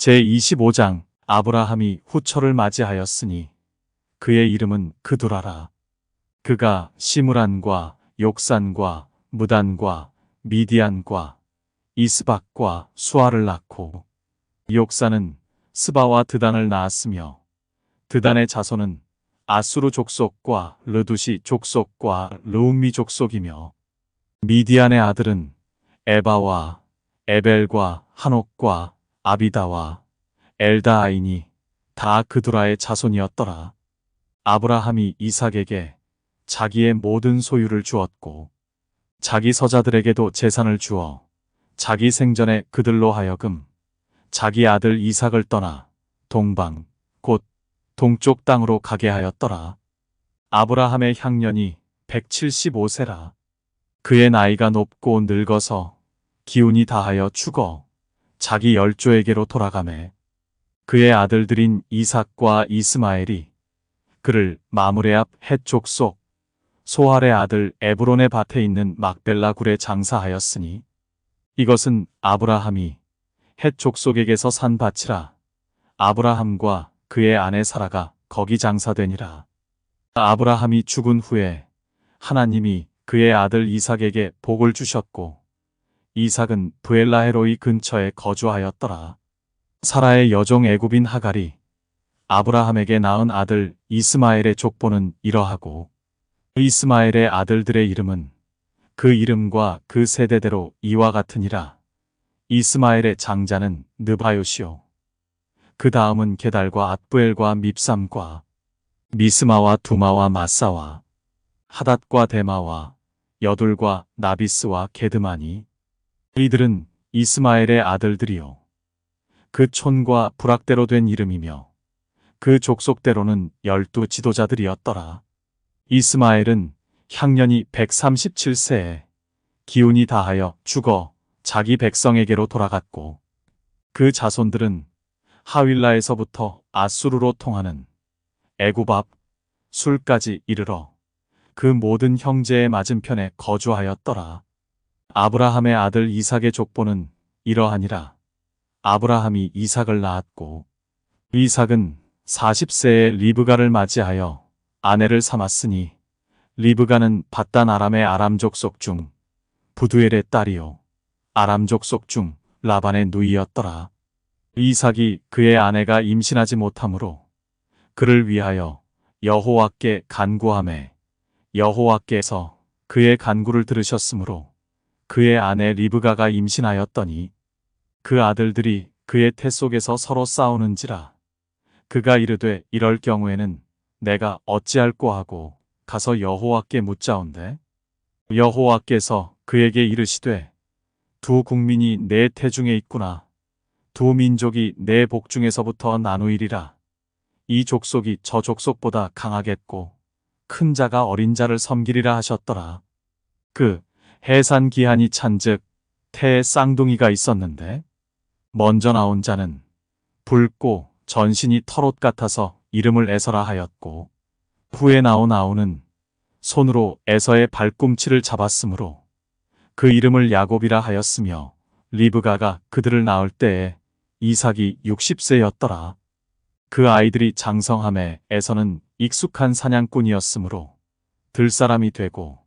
제25장 아브라함이 후처를 맞이하였으니 그의 이름은 그두라라. 그가 시므란과 욕산과 무단과 미디안과 이스박과 수아를 낳고 욕산은 스바와 드단을 낳았으며 드단의 자손은 아수르 족속과 르두시 족속과 르움미 족속이며 미디안의 아들은 에바와 에벨과 한옥과 아비다와 엘다아이니 다 그두라의 자손이었더라. 아브라함이 이삭에게 자기의 모든 소유를 주었고 자기 서자들에게도 재산을 주어 자기 생전에 그들로 하여금 자기 아들 이삭을 떠나 동방 곧 동쪽 땅으로 가게 하였더라. 아브라함의 향년이 175세라. 그의 나이가 높고 늙어서 기운이 다하여 죽어 자기 열조에게로 돌아가매 그의 아들들인 이삭과 이스마엘이 그를 마므레 앞 헷 족속 소할의 아들 에브론의 밭에 있는 막벨라 굴에 장사하였으니 이것은 아브라함이 헷 족속에게서 산 밭이라. 아브라함과 그의 아내 사라가 거기 장사되니라. 아브라함이 죽은 후에 하나님이 그의 아들 이삭에게 복을 주셨고 이삭은 브엘라헤로이 근처에 거주하였더라. 사라의 여종 애굽인 하갈이 아브라함에게 낳은 아들 이스마엘의 족보는 이러하고 이스마엘의 아들들의 이름은 그 이름과 그 세대대로 이와 같으니라. 이스마엘의 장자는 느바요시요. 그 다음은 게달과 앗부엘과 밉삼과 미스마와 두마와 마사와 하닷과 데마와 여둘과 나비스와 게드마니 이들은 이스마엘의 아들들이요. 그 촌과 부락대로 된 이름이며 그 족속대로는 12 지도자들이었더라. 이스마엘은 향년이 137세에 기운이 다하여 죽어 자기 백성에게로 돌아갔고 그 자손들은 하윌라에서부터 아수르로 통하는 애굽 앞 술까지 이르러 그 모든 형제의 맞은편에 거주하였더라. 아브라함의 아들 이삭의 족보는 이러하니라. 아브라함이 이삭을 낳았고 이삭은 40세에 리브가를 맞이하여 아내를 삼았으니 리브가는 밧단 아람의 아람 족속 중 부두엘의 딸이요 아람 족속 중 라반의 누이였더라. 이삭이 그의 아내가 임신하지 못하므로 그를 위하여 여호와께 간구하매 여호와께서 그의 간구를 들으셨으므로 그의 아내 리브가가 임신하였더니 그 아들들이 그의 태 속에서 서로 싸우는지라. 그가 이르되 이럴 경우에는 내가 어찌할꼬 하고 가서 여호와께 묻자온대. 여호와께서 그에게 이르시되 두 국민이 내 태중에 있구나. 두 민족이 내 복중에서부터 나누이리라. 이 족속이 저 족속보다 강하겠고 큰 자가 어린 자를 섬기리라 하셨더라. 그 해산 기한이 찬즉 태에 쌍둥이가 있었는데 먼저 나온 자는 붉고 전신이 털옷 같아서 이름을 에서라 하였고 후에 나온 아우는 손으로 에서의 발꿈치를 잡았으므로 그 이름을 야곱이라 하였으며 리브가가 그들을 낳을 때에 이삭이 60세였더라. 그 아이들이 장성함에 에서는 익숙한 사냥꾼이었으므로 들사람이 되고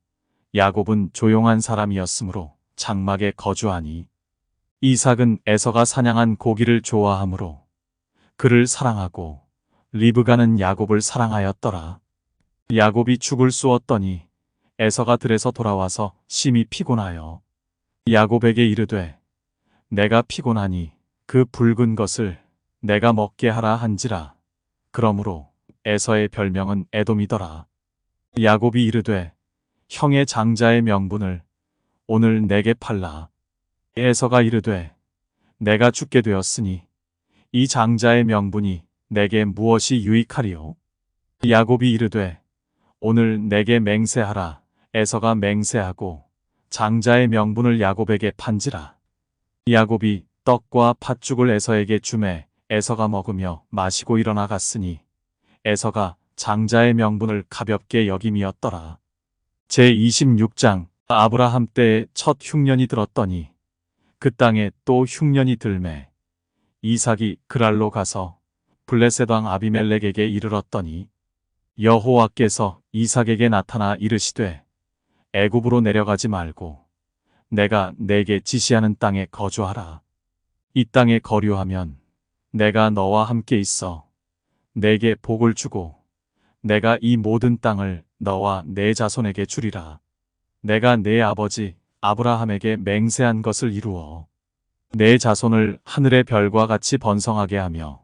야곱은 조용한 사람이었으므로 장막에 거주하니 이삭은 에서가 사냥한 고기를 좋아하므로 그를 사랑하고 리브가는 야곱을 사랑하였더라. 야곱이 죽을 쑤었더니 에서가 들에서 돌아와서 심히 피곤하여 야곱에게 이르되 내가 피곤하니 그 붉은 것을 내가 먹게 하라 한지라. 그러므로 에서의 별명은 에돔이더라. 야곱이 이르되 형의 장자의 명분을 오늘 내게 팔라. 에서가 이르되 내가 죽게 되었으니 이 장자의 명분이 내게 무엇이 유익하리요? 야곱이 이르되 오늘 내게 맹세하라. 에서가 맹세하고 장자의 명분을 야곱에게 판지라. 야곱이 떡과 팥죽을 에서에게 주매 에서가 먹으며 마시고 일어나 갔으니 에서가 장자의 명분을 가볍게 여김이었더라. 제26장 아브라함 때에 첫 흉년이 들었더니 그 땅에 또 흉년이 들매 이삭이 그랄로 가서 블레셋 왕 아비멜렉에게 이르렀더니 여호와께서 이삭에게 나타나 이르시되 애굽으로 내려가지 말고 내가 내게 지시하는 땅에 거주하라. 이 땅에 거류하면 내가 너와 함께 있어 내게 복을 주고 내가 이 모든 땅을 너와 내 자손에게 주리라. 내가 내 아버지 아브라함에게 맹세한 것을 이루어 내 자손을 하늘의 별과 같이 번성하게 하며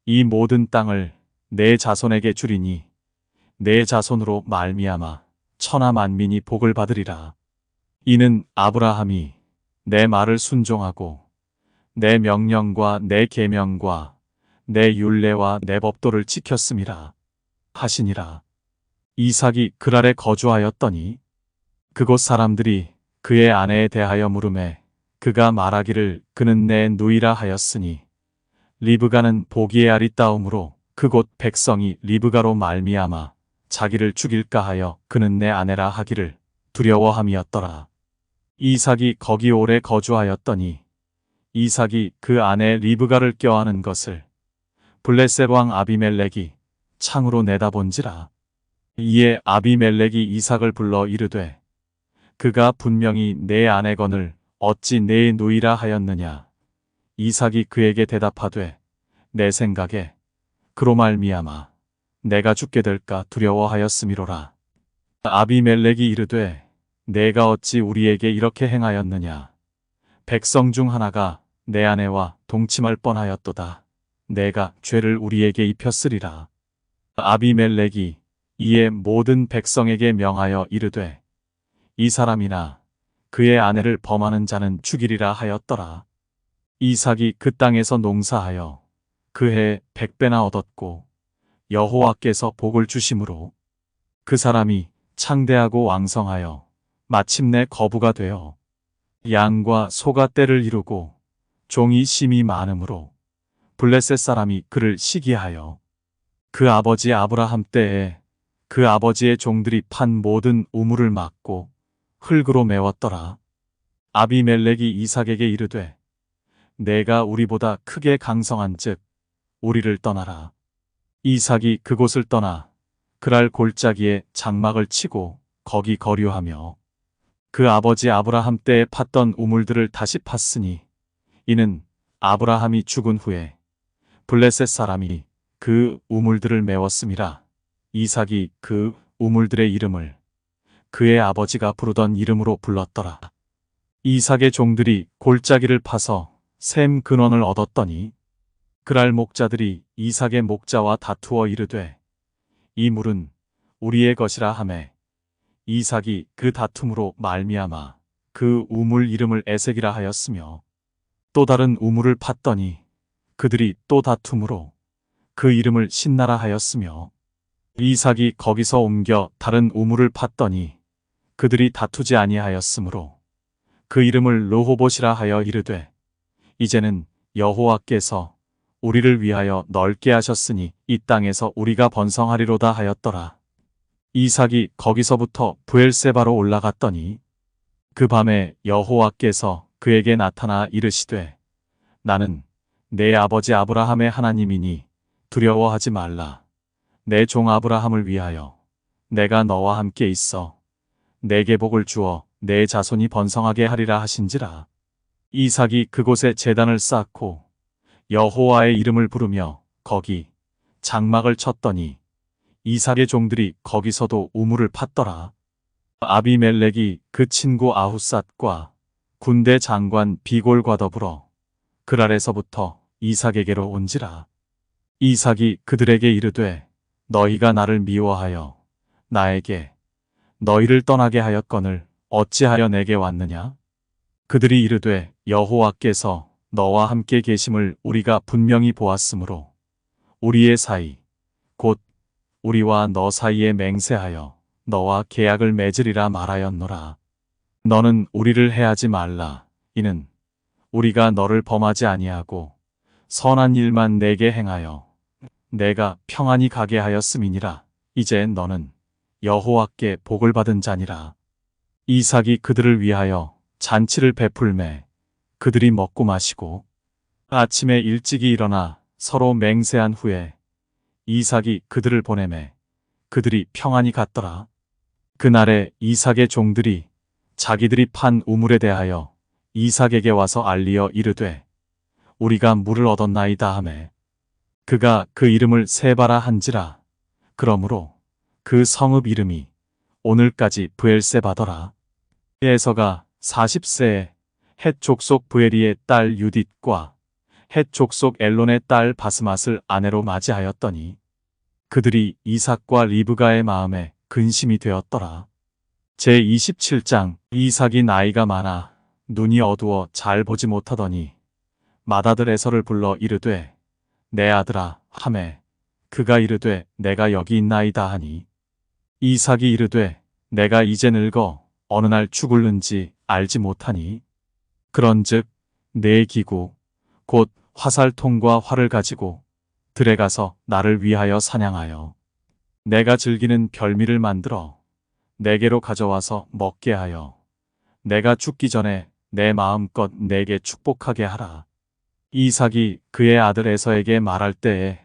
이 모든 땅을 내 자손에게 주리니 내 자손으로 말미암아 천하 만민이 복을 받으리라. 이는 아브라함이 내 말을 순종하고 내 명령과 내 계명과 내 율례와 내 법도를 지켰음이라 하시니라. 이삭이 그랄에 거주하였더니 그곳 사람들이 그의 아내에 대하여 물으매 그가 말하기를 그는 내 누이라 하였으니 리브가는 보기에 아리따움으로 그곳 백성이 리브가로 말미암아 자기를 죽일까 하여 그는 내 아내라 하기를 두려워함이었더라. 이삭이 거기 오래 거주하였더니 이삭이 그 아내 리브가를 껴안은 것을 블레셋 왕 아비멜렉이 창으로 내다본지라. 이에 아비멜렉이 이삭을 불러 이르되 그가 분명히 내 아내거늘 어찌 내 누이라 하였느냐. 이삭이 그에게 대답하되 내 생각에 그로 말미암아 내가 죽게 될까 두려워하였음이로라. 아비멜렉이 이르되 내가 어찌 우리에게 이렇게 행하였느냐. 백성 중 하나가 내 아내와 동침할 뻔하였도다. 내가 죄를 우리에게 입혔으리라. 아비멜렉이 이에 모든 백성에게 명하여 이르되 이 사람이나 그의 아내를 범하는 자는 죽이리라 하였더라. 이삭이 그 땅에서 농사하여 그 해 100배나 얻었고 여호와께서 복을 주심으로 그 사람이 창대하고 왕성하여 마침내 거부가 되어 양과 소가 떼를 이루고 종이 심이 많으므로 블레셋 사람이 그를 시기하여 그 아버지 아브라함 때에 그 아버지의 종들이 판 모든 우물을 막고 흙으로 메웠더라. 아비멜렉이 이삭에게 이르되 내가 우리보다 크게 강성한즉 우리를 떠나라. 이삭이 그곳을 떠나 그랄 골짜기에 장막을 치고 거기 거류하며 그 아버지 아브라함 때에 팠던 우물들을 다시 팠으니 이는 아브라함이 죽은 후에 블레셋 사람이 그 우물들을 메웠음이라. 이삭이 그 우물들의 이름을 그의 아버지가 부르던 이름으로 불렀더라. 이삭의 종들이 골짜기를 파서 샘 근원을 얻었더니 그랄 목자들이 이삭의 목자와 다투어 이르되 이 물은 우리의 것이라 하매 이삭이 그 다툼으로 말미암아 그 우물 이름을 에색이라 하였으며 또 다른 우물을 팠더니 그들이 또 다툼으로 그 이름을 신나라 하였으며 이삭이 거기서 옮겨 다른 우물을 팠더니 그들이 다투지 아니하였으므로 그 이름을 르호봇이라 하여 이르되 이제는 여호와께서 우리를 위하여 넓게 하셨으니 이 땅에서 우리가 번성하리로다 하였더라. 이삭이 거기서부터 브엘세바로 올라갔더니 그 밤에 여호와께서 그에게 나타나 이르시되 나는 내 아버지 아브라함의 하나님이니 두려워하지 말라. 내 종 아브라함을 위하여 내가 너와 함께 있어 내게 복을 주어 내 자손이 번성하게 하리라 하신지라. 이삭이 그곳에 제단을 쌓고 여호와의 이름을 부르며 거기 장막을 쳤더니 이삭의 종들이 거기서도 우물을 팠더라. 아비멜렉이 그 친구 아후삿과 군대 장관 비골과 더불어 그랄에서부터 이삭에게로 온지라. 이삭이 그들에게 이르되 너희가 나를 미워하여 나에게 너희를 떠나게 하였거늘 어찌하여 내게 왔느냐? 그들이 이르되 여호와께서 너와 함께 계심을 우리가 분명히 보았으므로 우리의 사이 곧 우리와 너 사이에 맹세하여 너와 계약을 맺으리라 말하였노라. 너는 우리를 해하지 말라. 이는 우리가 너를 범하지 아니하고 선한 일만 내게 행하여 내가 평안히 가게 하였음이니라. 이제 너는 여호와께 복을 받은 자니라. 이삭이 그들을 위하여 잔치를 베풀매 그들이 먹고 마시고 아침에 일찍이 일어나 서로 맹세한 후에 이삭이 그들을 보내매 그들이 평안히 갔더라. 그날에 이삭의 종들이 자기들이 판 우물에 대하여 이삭에게 와서 알리어 이르되 우리가 물을 얻었나이다 하매 그가 그 이름을 세바라 한지라. 그러므로 그 성읍 이름이 오늘까지 브엘세바더라. 에서가 40세에 헷 족속 브에리의 딸 유딧과 헷 족속 엘론의 딸 바스맛을 아내로 맞이하였더니 그들이 이삭과 리브가의 마음에 근심이 되었더라. 제27장. 이삭이 나이가 많아 눈이 어두워 잘 보지 못하더니 맏아들 에서를 불러 이르되 내 아들아 하매 그가 이르되 내가 여기 있나이다 하니 이삭이 이르되 내가 이제 늙어 어느 날 죽을는지 알지 못하니 그런즉 내 기구 곧 화살통과 활을 가지고 들에 가서 나를 위하여 사냥하여 내가 즐기는 별미를 만들어 내게로 가져와서 먹게 하여 내가 죽기 전에 내 마음껏 내게 축복하게 하라. 이삭이 그의 아들 에서에게 말할 때에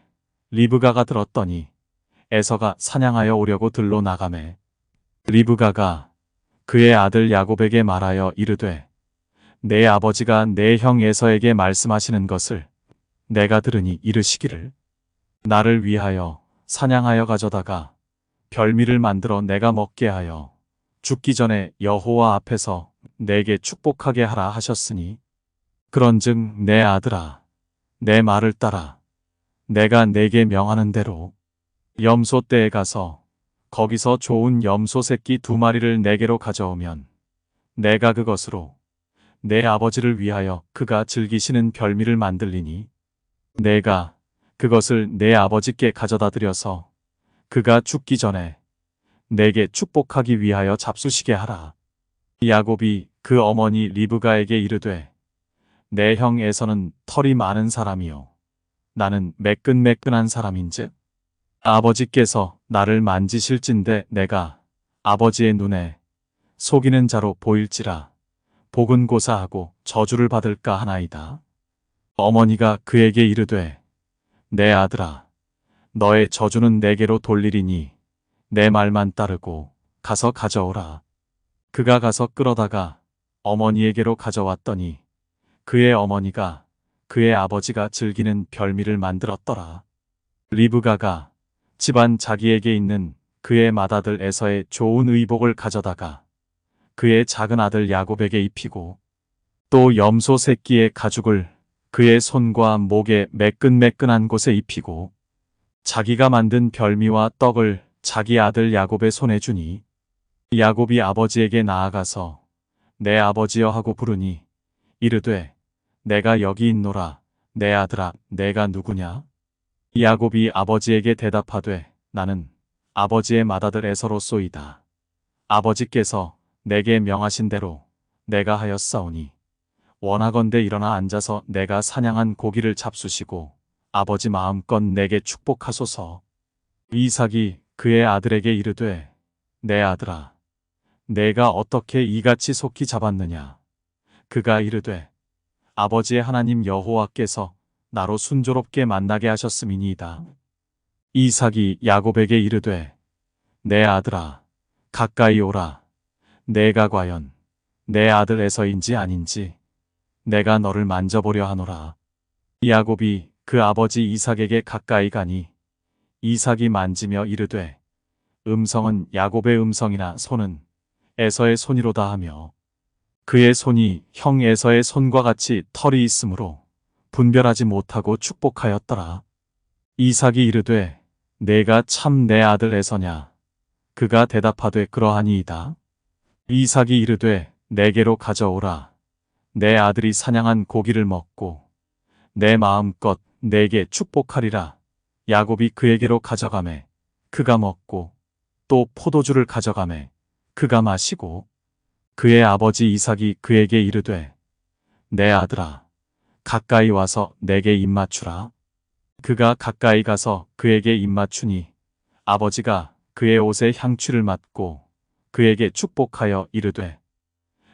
리브가가 들었더니 에서가 사냥하여 오려고 들로 나가매 리브가가 그의 아들 야곱에게 말하여 이르되 내 아버지가 내 형 에서에게 말씀하시는 것을 내가 들으니 이르시기를 나를 위하여 사냥하여 가져다가 별미를 만들어 내가 먹게 하여 죽기 전에 여호와 앞에서 내게 축복하게 하라 하셨으니 그런즉 내 아들아 내 말을 따라 내가 내게 명하는 대로 염소떼에 가서 거기서 좋은 염소 새끼 2마리를 내게로 가져오면 내가 그것으로 내 아버지를 위하여 그가 즐기시는 별미를 만들리니 내가 그것을 내 아버지께 가져다 드려서 그가 죽기 전에 내게 축복하기 위하여 잡수시게 하라. 야곱이 그 어머니 리브가에게 이르되 내 형 에서는 털이 많은 사람이요 나는 매끈매끈한 사람인즉 아버지께서 나를 만지실진대 내가 아버지의 눈에 속이는 자로 보일지라 복은 고사하고 저주를 받을까 하나이다. 어머니가 그에게 이르되 내 아들아 너의 저주는 내게로 돌리리니 내 말만 따르고 가서 가져오라. 그가 가서 끌어다가 어머니에게로 가져왔더니 그의 어머니가 그의 아버지가 즐기는 별미를 만들었더라. 리브가가 집안 자기에게 있는 그의 맏아들 에서의 좋은 의복을 가져다가 그의 작은 아들 야곱에게 입히고 또 염소 새끼의 가죽을 그의 손과 목에 매끈매끈한 곳에 입히고 자기가 만든 별미와 떡을 자기 아들 야곱의 손에 주니 야곱이 아버지에게 나아가서 내 아버지여 하고 부르니 이르되 내가 여기 있노라. 내 아들아 내가 누구냐? 야곱이 아버지에게 대답하되 나는 아버지의 맏아들 에서로소이다. 아버지께서 내게 명하신 대로 내가 하였사오니 원하건대 일어나 앉아서 내가 사냥한 고기를 잡수시고 아버지 마음껏 내게 축복하소서. 이삭이 그의 아들에게 이르되 내 아들아 내가 어떻게 이같이 속히 잡았느냐? 그가 이르되 아버지의 하나님 여호와께서 나로 순조롭게 만나게 하셨음이니이다. 이삭이 야곱에게 이르되 내 아들아 가까이 오라. 내가 과연 내 아들 에서인지 아닌지 내가 너를 만져보려 하노라. 야곱이 그 아버지 이삭에게 가까이 가니 이삭이 만지며 이르되 음성은 야곱의 음성이나 손은 에서의 손이로다 하며 그의 손이 형 에서의 손과 같이 털이 있으므로 분별하지 못하고 축복하였더라. 이삭이 이르되 내가 참 내 아들 에서냐? 그가 대답하되 그러하니이다. 이삭이 이르되 내게로 가져오라. 내 아들이 사냥한 고기를 먹고 내 마음껏 내게 축복하리라. 야곱이 그에게로 가져가매 그가 먹고 또 포도주를 가져가매 그가 마시고 그의 아버지 이삭이 그에게 이르되 내 아들아 가까이 와서 내게 입맞추라. 그가 가까이 가서 그에게 입맞추니 아버지가 그의 옷에 향취를 맡고 그에게 축복하여 이르되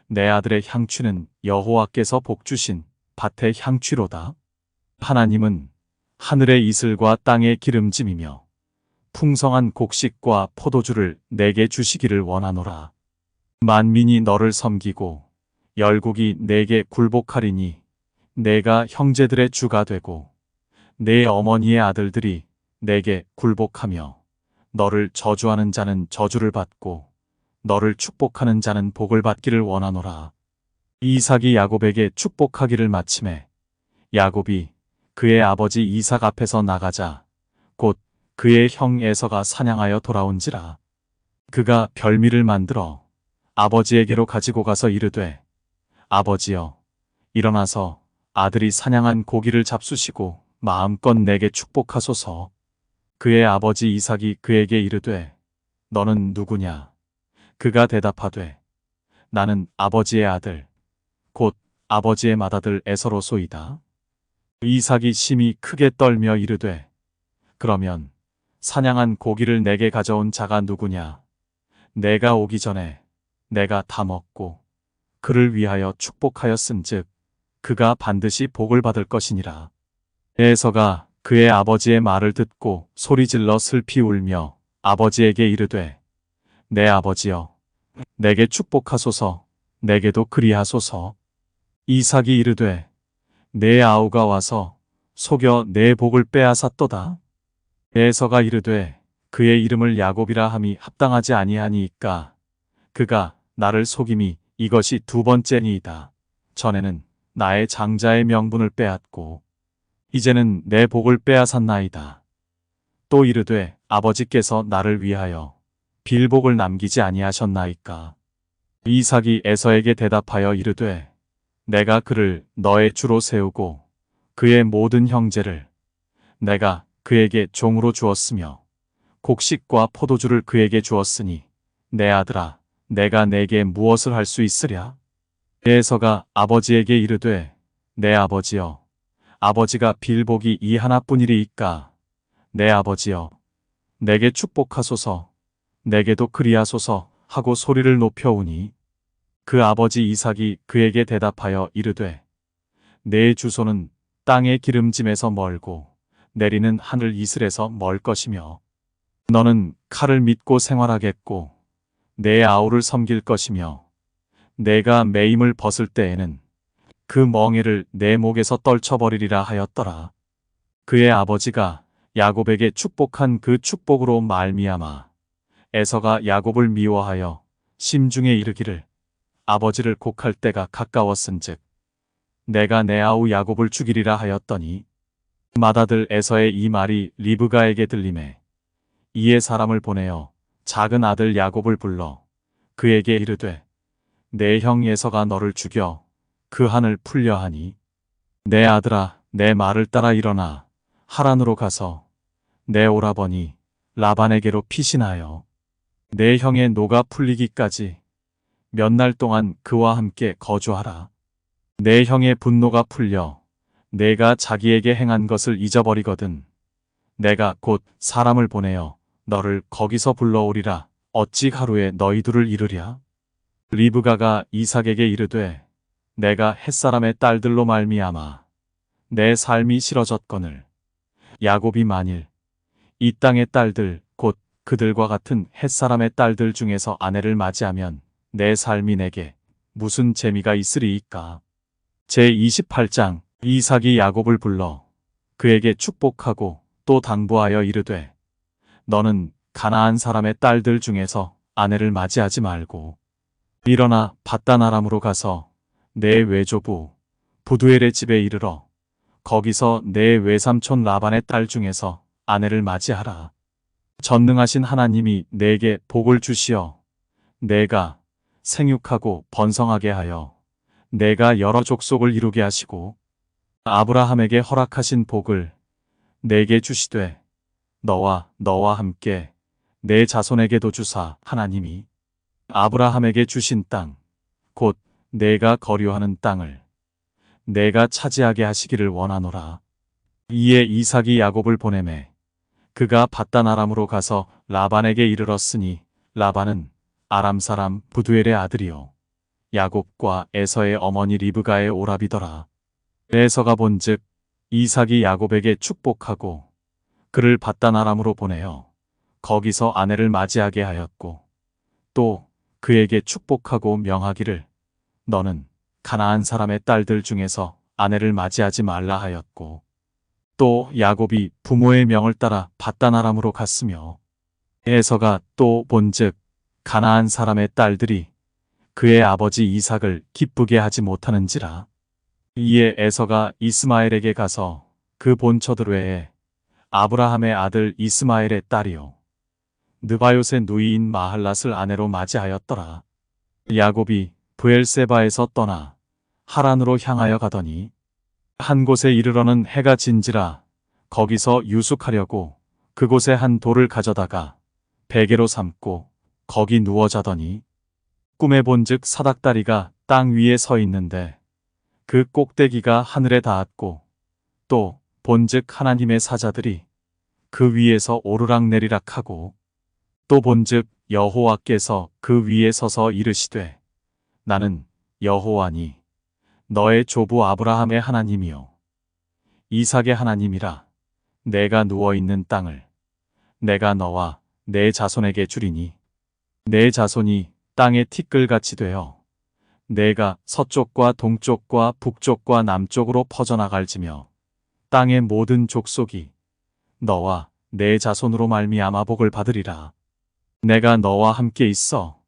내 아들의 향취는 여호와께서 복주신 밭의 향취로다. 하나님은 하늘의 이슬과 땅의 기름짐이며 풍성한 곡식과 포도주를 내게 주시기를 원하노라. 만민이 너를 섬기고 열국이 내게 굴복하리니 내가 형제들의 주가 되고 내 어머니의 아들들이 내게 굴복하며 너를 저주하는 자는 저주를 받고 너를 축복하는 자는 복을 받기를 원하노라. 이삭이 야곱에게 축복하기를 마침에 야곱이 그의 아버지 이삭 앞에서 나가자 곧 그의 형 에서가 사냥하여 돌아온지라. 그가 별미를 만들어 아버지에게로 가지고 가서 이르되 아버지여 일어나서 아들이 사냥한 고기를 잡수시고 마음껏 내게 축복하소서. 그의 아버지 이삭이 그에게 이르되 너는 누구냐? 그가 대답하되 나는 아버지의 아들 곧 아버지의 맏아들 에서로소이다. 이삭이 심히 크게 떨며 이르되 그러면 사냥한 고기를 내게 가져온 자가 누구냐? 내가 오기 전에 내가 다 먹고 그를 위하여 축복하였은즉 그가 반드시 복을 받을 것이니라. 에서가 그의 아버지의 말을 듣고 소리질러 슬피 울며 아버지에게 이르되 내 아버지여 내게 축복하소서. 내게도 그리하소서. 이삭이 이르되 내 아우가 와서 속여 내 복을 빼앗았도다. 에서가 이르되 그의 이름을 야곱이라 함이 합당하지 아니하니이까 그가 나를 속임이 이것이 두 번째니이다. 전에는 나의 장자의 명분을 빼앗고 이제는 내 복을 빼앗았나이다. 또 이르되 아버지께서 나를 위하여 빌복을 남기지 아니하셨나이까. 이삭이 에서에게 대답하여 이르되 내가 그를 너의 주로 세우고 그의 모든 형제를 내가 그에게 종으로 주었으며 곡식과 포도주를 그에게 주었으니 내 아들아 내가 내게 무엇을 할 수 있으랴? 에서가 아버지에게 이르되 내 아버지여 아버지가 빌복이 이 하나뿐이리이까 내 아버지여 내게 축복하소서. 내게도 그리하소서 하고 소리를 높여오니 그 아버지 이삭이 그에게 대답하여 이르되 내 주소는 땅의 기름짐에서 멀고 내리는 하늘 이슬에서 멀 것이며 너는 칼을 믿고 생활하겠고 내 아우를 섬길 것이며 내가 매임을 벗을 때에는 그 멍에를 내 목에서 떨쳐버리리라 하였더라. 그의 아버지가 야곱에게 축복한 그 축복으로 말미암아 에서가 야곱을 미워하여 심중에 이르기를 아버지를 곡할 때가 가까웠은즉 내가 내 아우 야곱을 죽이리라 하였더니 맏아들 에서의 이 말이 리브가에게 들리매 이에 사람을 보내어 작은 아들 야곱을 불러 그에게 이르되 내 형 에서가 너를 죽여 그 한을 풀려 하니 내 아들아 내 말을 따라 일어나 하란으로 가서 내 오라버니 라반에게로 피신하여 내 형의 노가 풀리기까지 몇 날 동안 그와 함께 거주하라. 내 형의 분노가 풀려 내가 자기에게 행한 것을 잊어버리거든 내가 곧 사람을 보내어 너를 거기서 불러오리라. 어찌 하루에 너희 둘을 이르랴? 리브가가 이삭에게 이르되 내가 햇사람의 딸들로 말미암아 내 삶이 싫어졌거늘 야곱이 만일 이 땅의 딸들 곧 그들과 같은 햇사람의 딸들 중에서 아내를 맞이하면 내 삶이 내게 무슨 재미가 있으리이까. 제28장 이삭이 야곱을 불러 그에게 축복하고 또 당부하여 이르되 너는 가나안 사람의 딸들 중에서 아내를 맞이하지 말고 일어나 밧단 아람으로 가서 내 외조부 부두엘의 집에 이르러 거기서 내 외삼촌 라반의 딸 중에서 아내를 맞이하라. 전능하신 하나님이 내게 복을 주시어 내가 생육하고 번성하게 하여 내가 여러 족속을 이루게 하시고 아브라함에게 허락하신 복을 내게 주시되 너와 함께 내 자손에게도 주사 하나님이 아브라함에게 주신 땅 곧 내가 거류하는 땅을 내가 차지하게 하시기를 원하노라. 이에 이삭이 야곱을 보내매 그가 밧단 아람으로 가서 라반에게 이르렀으니 라반은 아람 사람 부두엘의 아들이요 야곱과 에서의 어머니 리브가의 오라비더라. 에서가 본즉 이삭이 야곱에게 축복하고 그를 받단 아람으로 보내어 거기서 아내를 맞이하게 하였고 또 그에게 축복하고 명하기를 너는 가나안 사람의 딸들 중에서 아내를 맞이하지 말라 하였고 또 야곱이 부모의 명을 따라 받단 아람으로 갔으며 에서가 또 본즉 가나안 사람의 딸들이 그의 아버지 이삭을 기쁘게 하지 못하는지라. 이에 에서가 이스마엘에게 가서 그 본처들 외에 아브라함의 아들 이스마엘의 딸이요 느바요의 누이인 마할랏을 아내로 맞이하였더라. 야곱이 브엘세바에서 떠나 하란으로 향하여 가더니 한 곳에 이르러는 해가 진지라 거기서 유숙하려고 그곳에 한 돌을 가져다가 베개로 삼고 거기 누워 자더니 꿈에 본즉 사닥다리가 땅 위에 서 있는데 그 꼭대기가 하늘에 닿았고 또 본즉 하나님의 사자들이 그 위에서 오르락내리락 하고 또 본즉 여호와께서 그 위에 서서 이르시되 나는 여호와니 너의 조부 아브라함의 하나님이요 이삭의 하나님이라. 내가 누워있는 땅을 내가 너와 내 자손에게 주리니 내 자손이 땅의 티끌같이 되어 내가 서쪽과 동쪽과 북쪽과 남쪽으로 퍼져나갈지며 땅의 모든 족속이 너와 내 자손으로 말미암아 복을 받으리라. 내가 너와 함께 있어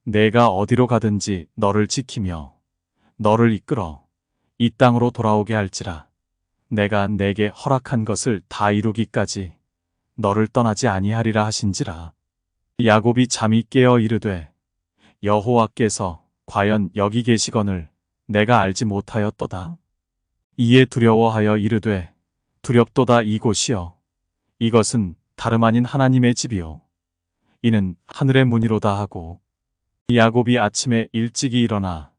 내가 어디로 가든지 너를 지키며 너를 이끌어 이 땅으로 돌아오게 할지라. 내가 내게 허락한 것을 다 이루기까지 너를 떠나지 아니하리라 하신지라. 야곱이 잠이 깨어 이르되 여호와께서 과연 여기 계시거늘 내가 알지 못하였도다. 이에 두려워하여 이르되 두렵도다. 이곳이여 이것은 다름 아닌 하나님의 집이요 이는 하늘의 문이로다 하고 야곱이 아침에 일찍이 일어나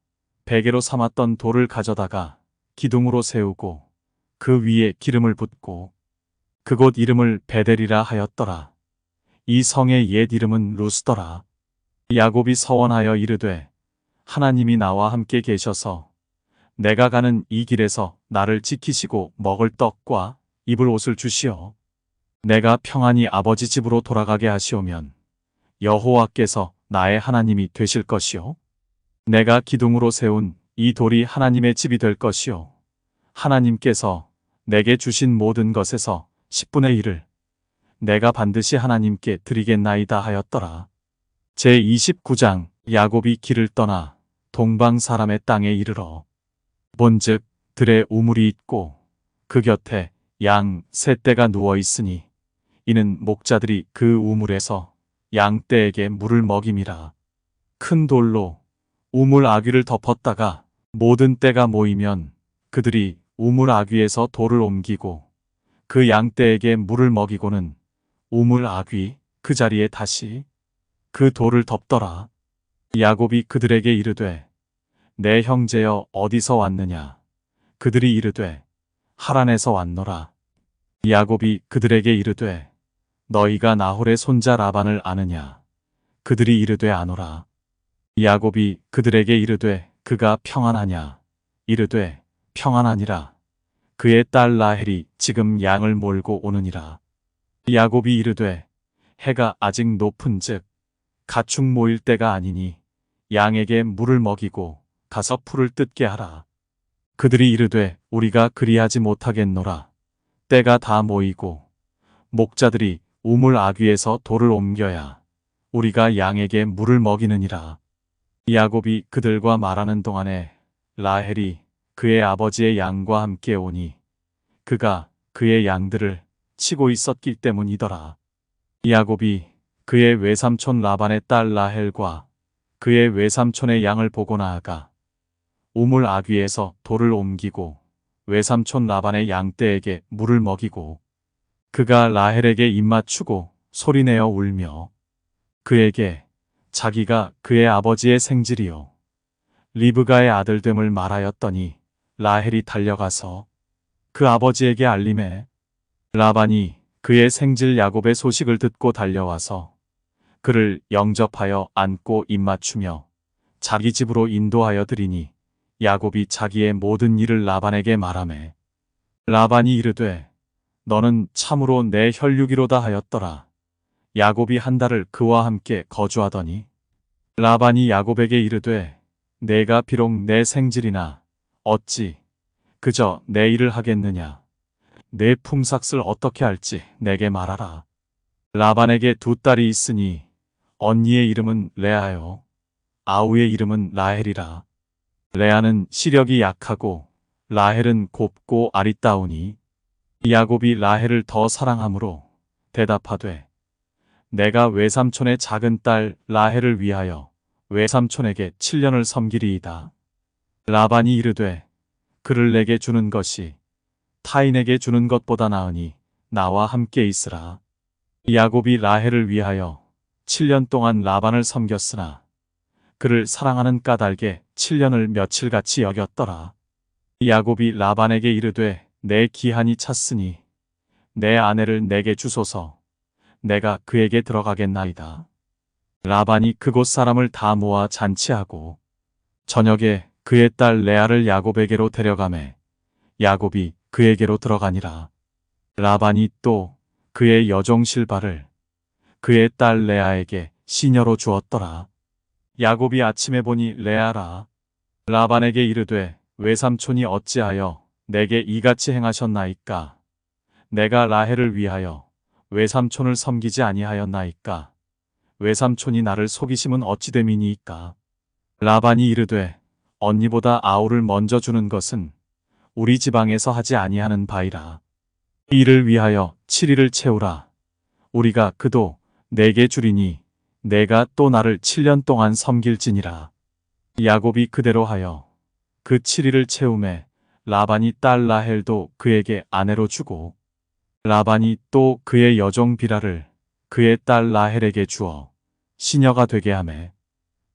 베개로 삼았던 돌을 가져다가 기둥으로 세우고 그 위에 기름을 붓고 그곳 이름을 베델이라 하였더라. 이 성의 옛 이름은 루스더라. 야곱이 서원하여 이르되 하나님이 나와 함께 계셔서 내가 가는 이 길에서 나를 지키시고 먹을 떡과 입을 옷을 주시어 내가 평안히 아버지 집으로 돌아가게 하시오면 여호와께서 나의 하나님이 되실 것이요 내가 기둥으로 세운 이 돌이 하나님의 집이 될 것이요 하나님께서 내게 주신 모든 것에서 10분의 1을 내가 반드시 하나님께 드리겠나이다 하였더라. 제29장 야곱이 길을 떠나 동방 사람의 땅에 이르러 본즉 들에 우물이 있고 그 곁에 양 세 떼가 누워 있으니 이는 목자들이 그 우물에서 양 떼에게 물을 먹임이라. 큰 돌로 우물 아귀를 덮었다가 모든 떼가 모이면 그들이 우물 아귀에서 돌을 옮기고 그 양 떼에게 물을 먹이고는 우물 아귀 그 자리에 다시 그 돌을 덮더라. 야곱이 그들에게 이르되 내 형제여 어디서 왔느냐. 그들이 이르되 하란에서 왔노라. 야곱이 그들에게 이르되 너희가 나홀의 손자 라반을 아느냐. 그들이 이르되 아노라. 야곱이 그들에게 이르되 그가 평안하냐. 이르되 평안하니라. 그의 딸 라헬이 지금 양을 몰고 오느니라. 야곱이 이르되 해가 아직 높은즉 가축 모일 때가 아니니 양에게 물을 먹이고 가서 풀을 뜯게 하라. 그들이 이르되 우리가 그리하지 못하겠노라. 때가 다 모이고 목자들이 우물 아귀에서 돌을 옮겨야 우리가 양에게 물을 먹이느니라. 야곱이 그들과 말하는 동안에 라헬이 그의 아버지의 양과 함께 오니 그가 그의 양들을 치고 있었기 때문이더라. 야곱이 그의 외삼촌 라반의 딸 라헬과 그의 외삼촌의 양을 보고 나아가 우물 아귀에서 돌을 옮기고 외삼촌 라반의 양떼에게 물을 먹이고 그가 라헬에게 입맞추고 소리내어 울며 그에게 자기가 그의 아버지의 생질이요 리브가의 아들됨을 말하였더니 라헬이 달려가서 그 아버지에게 알림해 라반이 그의 생질 야곱의 소식을 듣고 달려와서 그를 영접하여 안고 입맞추며 자기 집으로 인도하여 드리니 야곱이 자기의 모든 일을 라반에게 말하매 라반이 이르되 너는 참으로 내 혈육이로다 하였더라. 야곱이 한 달을 그와 함께 거주하더니 라반이 야곱에게 이르되 내가 비록 내 생질이나 어찌 그저 내 일을 하겠느냐. 내 품삯을 어떻게 할지 내게 말하라. 라반에게 두 딸이 있으니 언니의 이름은 레아요. 아우의 이름은 라헬이라. 레아는 시력이 약하고 라헬은 곱고 아리따우니 야곱이 라헬을 더 사랑하므로 대답하되 내가 외삼촌의 작은 딸 라헬을 위하여 외삼촌에게 7년을 섬기리이다. 라반이 이르되 그를 내게 주는 것이 타인에게 주는 것보다 나으니 나와 함께 있으라. 야곱이 라헬을 위하여 7년 동안 라반을 섬겼으나 그를 사랑하는 까닭에 7년을 며칠같이 여겼더라. 야곱이 라반에게 이르되 내 기한이 찼으니 내 아내를 내게 주소서. 내가 그에게 들어가겠나이다. 라반이 그곳 사람을 다 모아 잔치하고 저녁에 그의 딸 레아를 야곱에게로 데려가매 야곱이 그에게로 들어가니라. 라반이 또 그의 여종 실바를 그의 딸 레아에게 시녀로 주었더라. 야곱이 아침에 보니 레아라. 라반에게 이르되 외삼촌이 어찌하여 내게 이같이 행하셨나이까. 내가 라헬을 위하여 외삼촌을 섬기지 아니하였나이까. 외삼촌이 나를 속이심은 어찌 됨이니이까. 라반이 이르되 언니보다 아우를 먼저 주는 것은 우리 지방에서 하지 아니하는 바이라. 이를 위하여 7일을 채우라. 우리가 그도 내게 주리니 내가 또 나를 7년 동안 섬길지니라. 야곱이 그대로 하여 그 7일을 채우매 라반이 딸 라헬도 그에게 아내로 주고 라반이 또 그의 여종 비라를 그의 딸 라헬에게 주어 시녀가 되게 하매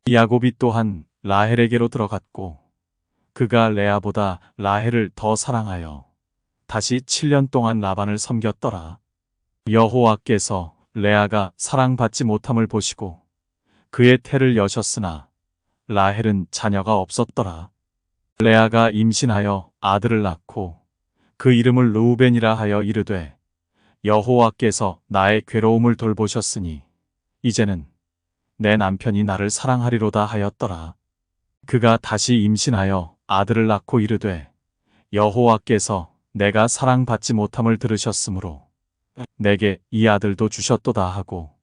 야곱이 또한 라헬에게로 들어갔고 그가 레아보다 라헬을 더 사랑하여 다시 7년 동안 라반을 섬겼더라. 여호와께서 레아가 사랑받지 못함을 보시고 그의 태를 여셨으나 라헬은 자녀가 없었더라. 레아가 임신하여 아들을 낳고 그 이름을 르우벤이라 하여 이르되 여호와께서 나의 괴로움을 돌보셨으니 이제는 내 남편이 나를 사랑하리로다 하였더라. 그가 다시 임신하여 아들을 낳고 이르되 여호와께서 내가 사랑받지 못함을 들으셨으므로 내게 이 아들도 주셨도다 하고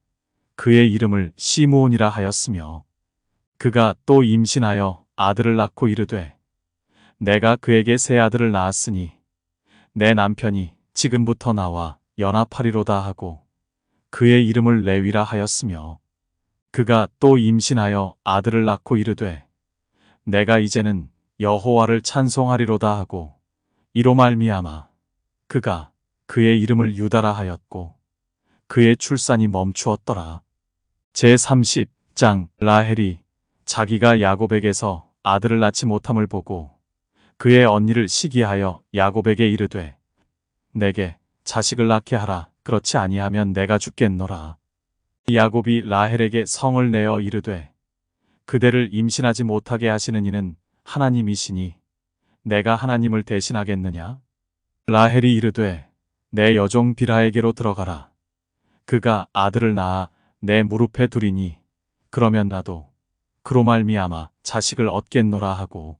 그의 이름을 시므온이라 하였으며 그가 또 임신하여 아들을 낳고 이르되 내가 그에게 새 아들을 낳았으니 내 남편이 지금부터 나와 연합하리로다 하고 그의 이름을 레위라 하였으며 그가 또 임신하여 아들을 낳고 이르되 내가 이제는 여호와를 찬송하리로다 하고 이로 말미암아 그가 그의 이름을 유다라 하였고 그의 출산이 멈추었더라. 제30장 라헬이 자기가 야곱에게서 아들을 낳지 못함을 보고 그의 언니를 시기하여 야곱에게 이르되 내게 자식을 낳게 하라. 그렇지 아니하면 내가 죽겠노라. 야곱이 라헬에게 성을 내어 이르되 그대를 임신하지 못하게 하시는 이는 하나님이시니 내가 하나님을 대신하겠느냐? 라헬이 이르되 내 여종 비라에게로 들어가라. 그가 아들을 낳아 내 무릎에 두리니 그러면 나도 그로 말미암아 자식을 얻겠노라 하고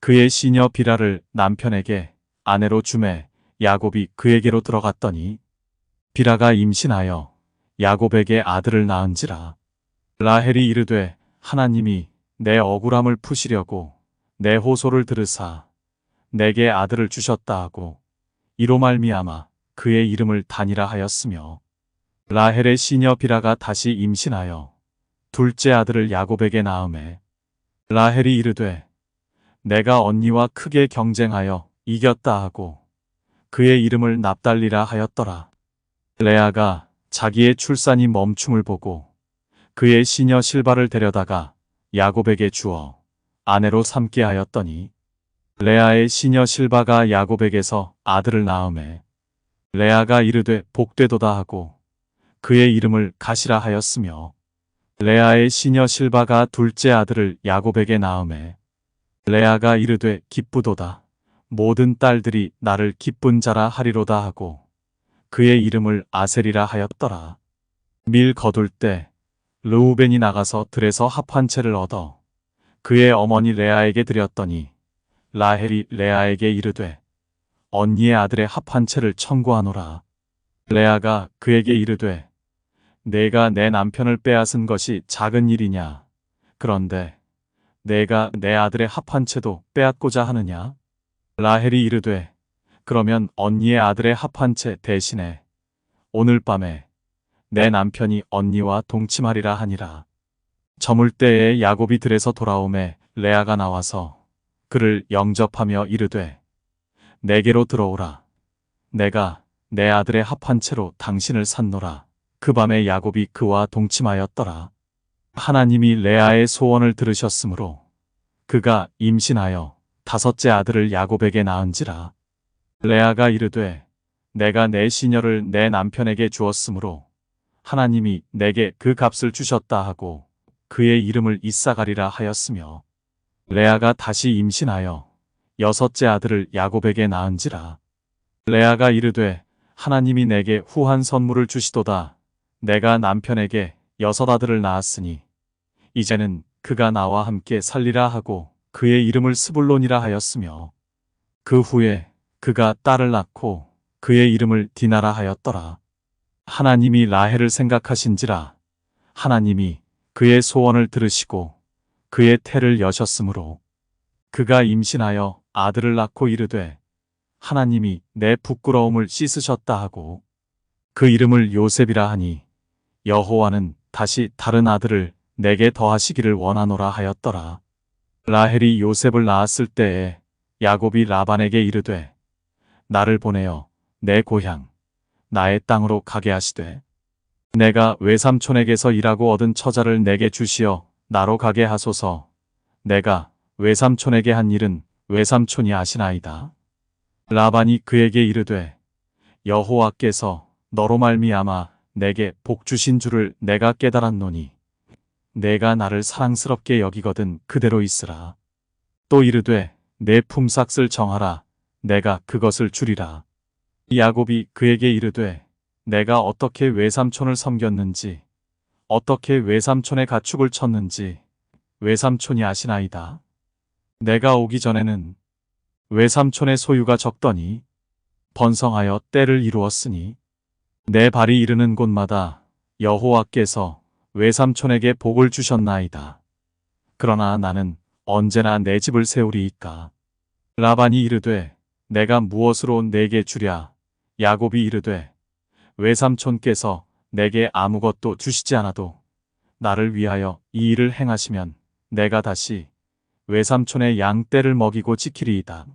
그의 시녀 비라를 남편에게 아내로 주매 야곱이 그에게로 들어갔더니 비라가 임신하여 야곱에게 아들을 낳은지라. 라헬이 이르되 하나님이 내 억울함을 푸시려고 내 호소를 들으사 내게 아들을 주셨다 하고 이로 말미암아 그의 이름을 단이라 하였으며 라헬의 시녀 비라가 다시 임신하여 둘째 아들을 야곱에게 낳음에 라헬이 이르되 내가 언니와 크게 경쟁하여 이겼다 하고 그의 이름을 납달리라 하였더라. 레아가 자기의 출산이 멈춤을 보고 그의 시녀 실바를 데려다가 야곱에게 주어 아내로 삼게 하였더니 레아의 시녀 실바가 야곱에게서 아들을 낳음에 레아가 이르되 복되도다 하고 그의 이름을 가시라 하였으며 레아의 시녀 실바가 둘째 아들을 야곱에게 낳음에 레아가 이르되 기쁘도다 모든 딸들이 나를 기쁜 자라 하리로다 하고 그의 이름을 아셀이라 하였더라. 밀 거둘 때 르우벤이 나가서 들에서 합 한 채를 얻어 그의 어머니 레아에게 드렸더니 라헬이 레아에게 이르되 언니의 아들의 합 한 채를 청구하노라. 레아가 그에게 이르되 내가 내 남편을 빼앗은 것이 작은 일이냐? 그런데 내가 내 아들의 합 한 채도 빼앗고자 하느냐? 라헬이 이르되 그러면 언니의 아들의 합 한 채 대신에 오늘 밤에 내 남편이 언니와 동침하리라 하니라. 저물 때에 야곱이 들에서 돌아오매 레아가 나와서 그를 영접하며 이르되 내게로 들어오라. 내가 내 아들의 합 한 채로 당신을 샀노라. 그 밤에 야곱이 그와 동침하였더라. 하나님이 레아의 소원을 들으셨으므로 그가 임신하여 5째 아들을 야곱에게 낳은지라. 레아가 이르되 내가 내 시녀를 내 남편에게 주었으므로 하나님이 내게 그 값을 주셨다 하고 그의 이름을 이사가리라 하였으며 레아가 다시 임신하여 6째 아들을 야곱에게 낳은지라. 레아가 이르되 하나님이 내게 후한 선물을 주시도다. 내가 남편에게 6 아들을 낳았으니 이제는 그가 나와 함께 살리라 하고 그의 이름을 스불론이라 하였으며 그 후에 그가 딸을 낳고 그의 이름을 디나라 하였더라. 하나님이 라헬을 생각하신지라 하나님이 그의 소원을 들으시고 그의 태를 여셨으므로 그가 임신하여 아들을 낳고 이르되 하나님이 내 부끄러움을 씻으셨다 하고 그 이름을 요셉이라 하니 여호와는 다시 다른 아들을 내게 더하시기를 원하노라 하였더라. 라헬이 요셉을 낳았을 때에 야곱이 라반에게 이르되 나를 보내어 내 고향 나의 땅으로 가게 하시되 내가 외삼촌에게서 일하고 얻은 처자를 내게 주시어 나로 가게 하소서. 내가 외삼촌에게 한 일은 외삼촌이 아시나이다. 라반이 그에게 이르되 여호와께서 너로 말미암아 내게 복 주신 줄을 내가 깨달았노니 내가 나를 사랑스럽게 여기거든 그대로 있으라. 또 이르되 내 품삯을 정하라. 내가 그것을 주리라. 야곱이 그에게 이르되 내가 어떻게 외삼촌을 섬겼는지 어떻게 외삼촌의 가축을 쳤는지 외삼촌이 아시나이다. 내가 오기 전에는 외삼촌의 소유가 적더니 번성하여 때를 이루었으니 내 발이 이르는 곳마다 여호와께서 외삼촌에게 복을 주셨나이다. 그러나 나는 언제나 내 집을 세우리이까. 라반이 이르되 내가 무엇으로 내게 주랴? 야곱이 이르되 외삼촌께서 내게 아무것도 주시지 않아도 나를 위하여 이 일을 행하시면 내가 다시 외삼촌의 양떼를 먹이고 지키리이다.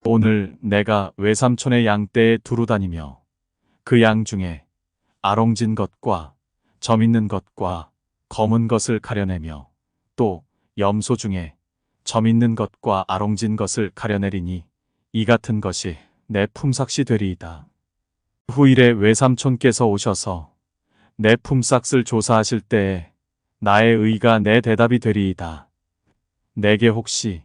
오늘 내가 외삼촌의 양떼에 두루 다니며 그 양 중에 아롱진 것과 점 있는 것과 검은 것을 가려내며 또 염소 중에 점 있는 것과 아롱진 것을 가려내리니 이 같은 것이 내 품삯이 되리이다. 후일에 외삼촌께서 오셔서 내 품삯을 조사하실 때에 나의 의가 내 대답이 되리이다. 내게 혹시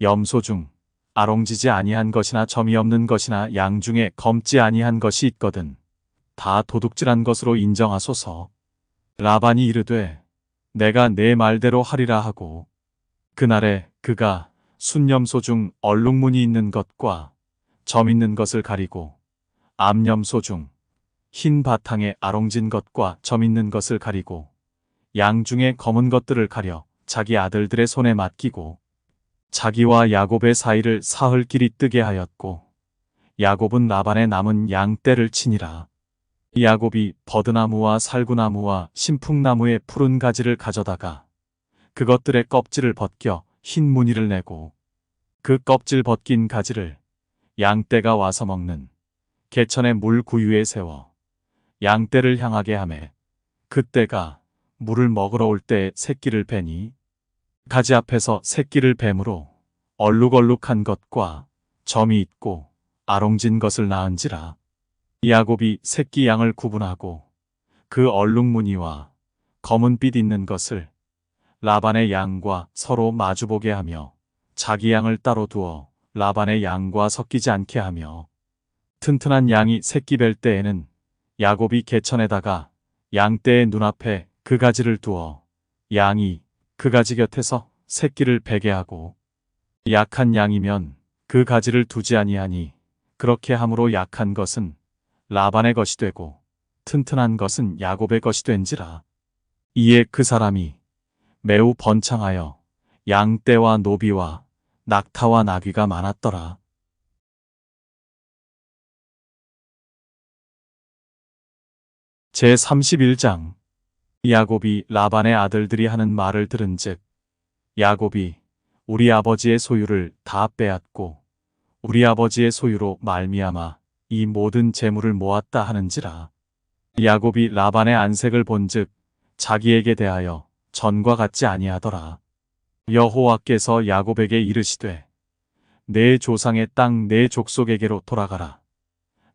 염소 중 아롱지지 아니한 것이나 점이 없는 것이나 양 중에 검지 아니한 것이 있거든 다 도둑질한 것으로 인정하소서. 라반이 이르되 내가 내 말대로 하리라 하고 그날에 그가 순염소 중 얼룩무늬 있는 것과 점 있는 것을 가리고 암염소 중 흰 바탕에 아롱진 것과 점 있는 것을 가리고 양 중에 검은 것들을 가려 자기 아들들의 손에 맡기고 자기와 야곱의 사이를 사흘 길이 뜨게 하였고 야곱은 라반의 남은 양 떼를 치니라. 야곱이 버드나무와 살구나무와 신풍나무의 푸른 가지를 가져다가 그것들의 껍질을 벗겨 흰 무늬를 내고 그 껍질 벗긴 가지를 양떼가 와서 먹는 개천의 물 구유에 세워 양떼를 향하게 하매 그떼가 물을 먹으러 올 때 새끼를 베니 가지 앞에서 새끼를 뱀으로 얼룩얼룩한 것과 점이 있고 아롱진 것을 낳은지라. 야곱이 새끼 양을 구분하고 그 얼룩무늬와 검은 빛 있는 것을 라반의 양과 서로 마주보게 하며 자기 양을 따로 두어 라반의 양과 섞이지 않게 하며 튼튼한 양이 새끼 뵐 때에는 야곱이 개천에다가 양떼의 눈앞에 그 가지를 두어 양이 그 가지 곁에서 새끼를 베게 하고 약한 양이면 그 가지를 두지 아니하니 그렇게 함으로 약한 것은 라반의 것이 되고 튼튼한 것은 야곱의 것이 된지라. 이에 그 사람이 매우 번창하여 양떼와 노비와 낙타와 나귀가 많았더라. 제31장. 야곱이 라반의 아들들이 하는 말을 들은즉 야곱이 우리 아버지의 소유를 다 빼앗고 우리 아버지의 소유로 말미암아 이 모든 재물을 모았다 하는지라. 야곱이 라반의 안색을 본즉 자기에게 대하여 전과 같지 아니하더라. 여호와께서 야곱에게 이르시되 내 조상의 땅 내 족속에게로 돌아가라.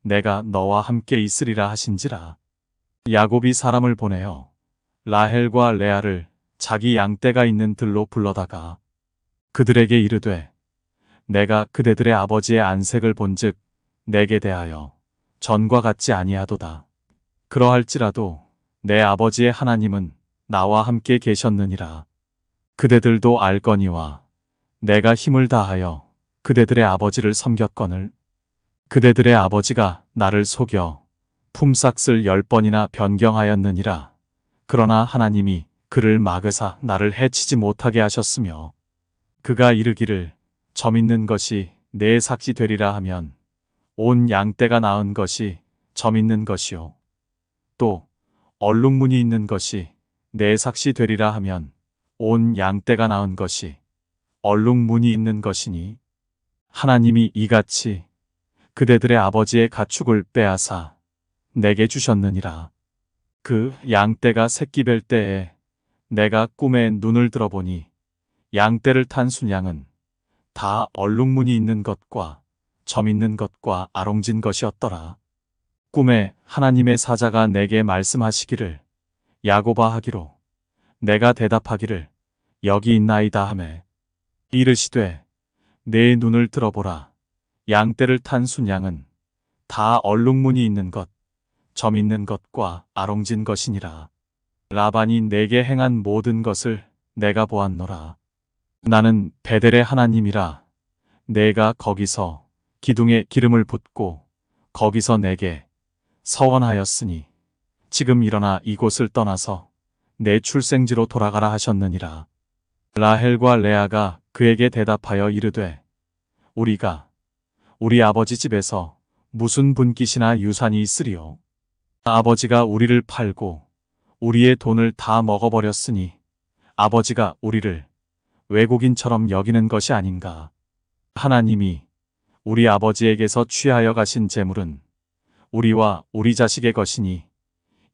내가 너와 함께 있으리라 하신지라. 야곱이 사람을 보내어 라헬과 레아를 자기 양떼가 있는 들로 불러다가 그들에게 이르되 내가 그대들의 아버지의 안색을 본즉 내게 대하여 전과 같지 아니하도다. 그러할지라도 내 아버지의 하나님은 나와 함께 계셨느니라. 그대들도 알거니와 내가 힘을 다하여 그대들의 아버지를 섬겼거늘 그대들의 아버지가 나를 속여 품삯을 10번이나 변경하였느니라. 그러나 하나님이 그를 막으사 나를 해치지 못하게 하셨으며 그가 이르기를 점 있는 것이 내 삭시 되리라 하면 온 양떼가 낳은 것이 점 있는 것이요 또 얼룩무늬 있는 것이 내 삭시 되리라 하면 온 양떼가 낳은 것이 얼룩무늬 있는 것이니 하나님이 이같이 그대들의 아버지의 가축을 빼앗아 내게 주셨느니라. 그 양떼가 새끼 뵐 때에 내가 꿈에 눈을 들어보니 양떼를 탄 순양은 다 얼룩무늬 있는 것과 점 있는 것과 아롱진 것이었더라. 꿈에 하나님의 사자가 내게 말씀하시기를 야곱아 하기로 내가 대답하기를 여기 있나이다 하매 이르시되 내 눈을 들어보라. 양떼를 탄 순양은 다 얼룩무늬 있는 것, 점 있는 것과 아롱진 것이니라. 라반이 내게 행한 모든 것을 내가 보았노라. 나는 베델의 하나님이라. 내가 거기서 기둥에 기름을 붓고 거기서 내게 서원하였으니 지금 일어나 이곳을 떠나서 내 출생지로 돌아가라 하셨느니라. 라헬과 레아가 그에게 대답하여 이르되 우리가 우리 아버지 집에서 무슨 분깃이나 유산이 있으리요. 아버지가 우리를 팔고 우리의 돈을 다 먹어버렸으니 아버지가 우리를 외국인처럼 여기는 것이 아닌가. 하나님이 우리 아버지에게서 취하여 가신 재물은 우리와 우리 자식의 것이니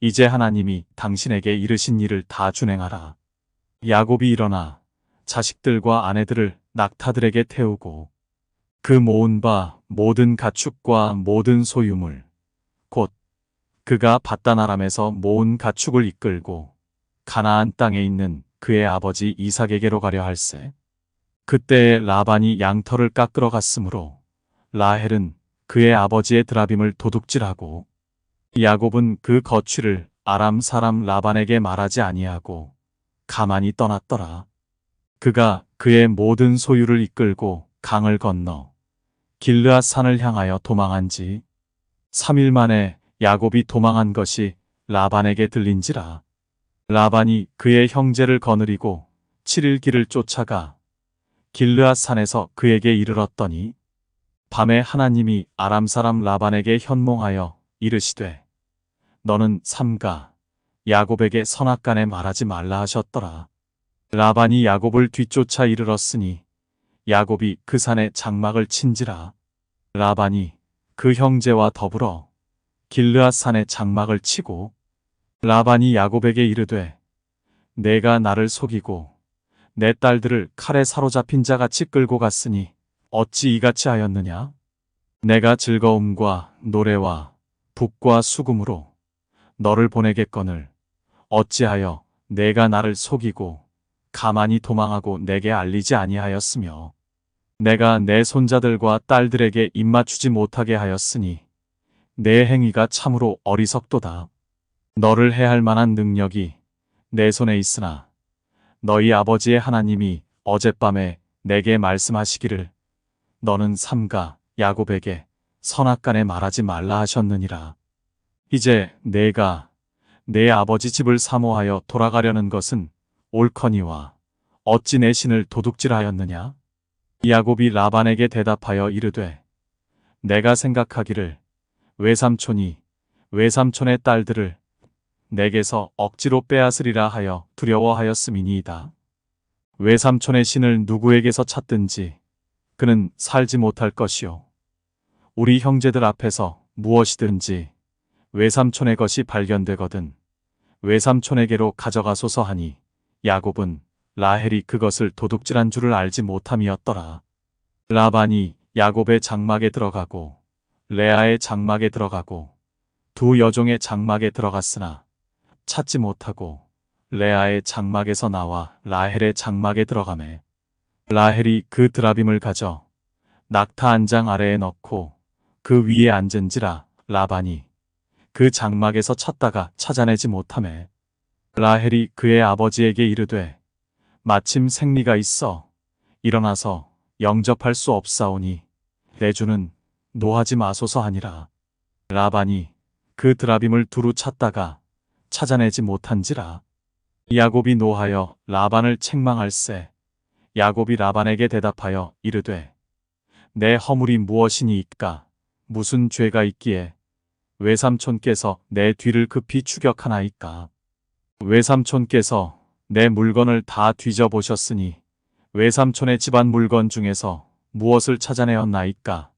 이제 하나님이 당신에게 이르신 일을 다 준행하라. 야곱이 일어나 자식들과 아내들을 낙타들에게 태우고 그 모은 바 모든 가축과 모든 소유물 곧 그가 밧단 아람에서 모은 가축을 이끌고 가나안 땅에 있는 그의 아버지 이삭에게로 가려 할세. 그때에 라반이 양털을 깎으러 갔으므로 라헬은 그의 아버지의 드라빔을 도둑질하고 야곱은 그 거취를 아람 사람 라반에게 말하지 아니하고 가만히 떠났더라. 그가 그의 모든 소유를 이끌고 강을 건너 길르앗 산을 향하여 도망한지 3일 만에 야곱이 도망한 것이 라반에게 들린지라. 라반이 그의 형제를 거느리고 7일 길을 쫓아가 길르앗 산에서 그에게 이르렀더니 밤에 하나님이 아람 사람 라반에게 현몽하여 이르시되 너는 삼가 야곱에게 선악간에 말하지 말라 하셨더라. 라반이 야곱을 뒤쫓아 이르렀으니 야곱이 그 산에 장막을 친지라. 라반이 그 형제와 더불어 길르앗 산에 장막을 치고 라반이 야곱에게 이르되 내가 나를 속이고 내 딸들을 칼에 사로잡힌 자같이 끌고 갔으니 어찌 이같이 하였느냐? 내가 즐거움과 노래와 북과 수금으로 너를 보내겠거늘 어찌하여 내가 나를 속이고 가만히 도망하고 내게 알리지 아니하였으며 내가 내 손자들과 딸들에게 입맞추지 못하게 하였으니 내 행위가 참으로 어리석도다. 너를 해할 만한 능력이 내 손에 있으나 너희 아버지의 하나님이 어젯밤에 내게 말씀하시기를 너는 삼가 야곱에게 선악간에 말하지 말라 하셨느니라. 이제 내가 내 아버지 집을 사모하여 돌아가려는 것은 옳거니와 어찌 내 신을 도둑질하였느냐? 야곱이 라반에게 대답하여 이르되 내가 생각하기를 외삼촌이 외삼촌의 딸들을 내게서 억지로 빼앗으리라 하여 두려워하였음이니이다. 외삼촌의 신을 누구에게서 찾든지 그는 살지 못할 것이요. 우리 형제들 앞에서 무엇이든지 외삼촌의 것이 발견되거든 외삼촌에게로 가져가소서 하니 야곱은 라헬이 그것을 도둑질한 줄을 알지 못함이었더라. 라반이 야곱의 장막에 들어가고 레아의 장막에 들어가고 두 여종의 장막에 들어갔으나 찾지 못하고 레아의 장막에서 나와 라헬의 장막에 들어가매 라헬이 그 드라빔을 가져 낙타 한 장 아래에 넣고 그 위에 앉은지라 라반이 그 장막에서 찾다가 찾아내지 못하매 라헬이 그의 아버지에게 이르되 마침 생리가 있어 일어나서 영접할 수 없사오니 내 주는 노하지 마소서 하니라. 라반이 그 드라빔을 두루 찾다가 찾아내지 못한지라. 야곱이 노하여 라반을 책망할세. 야곱이 라반에게 대답하여 이르되 내 허물이 무엇이니이까 무슨 죄가 있기에 외삼촌께서 내 뒤를 급히 추격하나이까. 외삼촌께서 내 물건을 다 뒤져보셨으니 외삼촌의 집안 물건 중에서 무엇을 찾아내었나이까.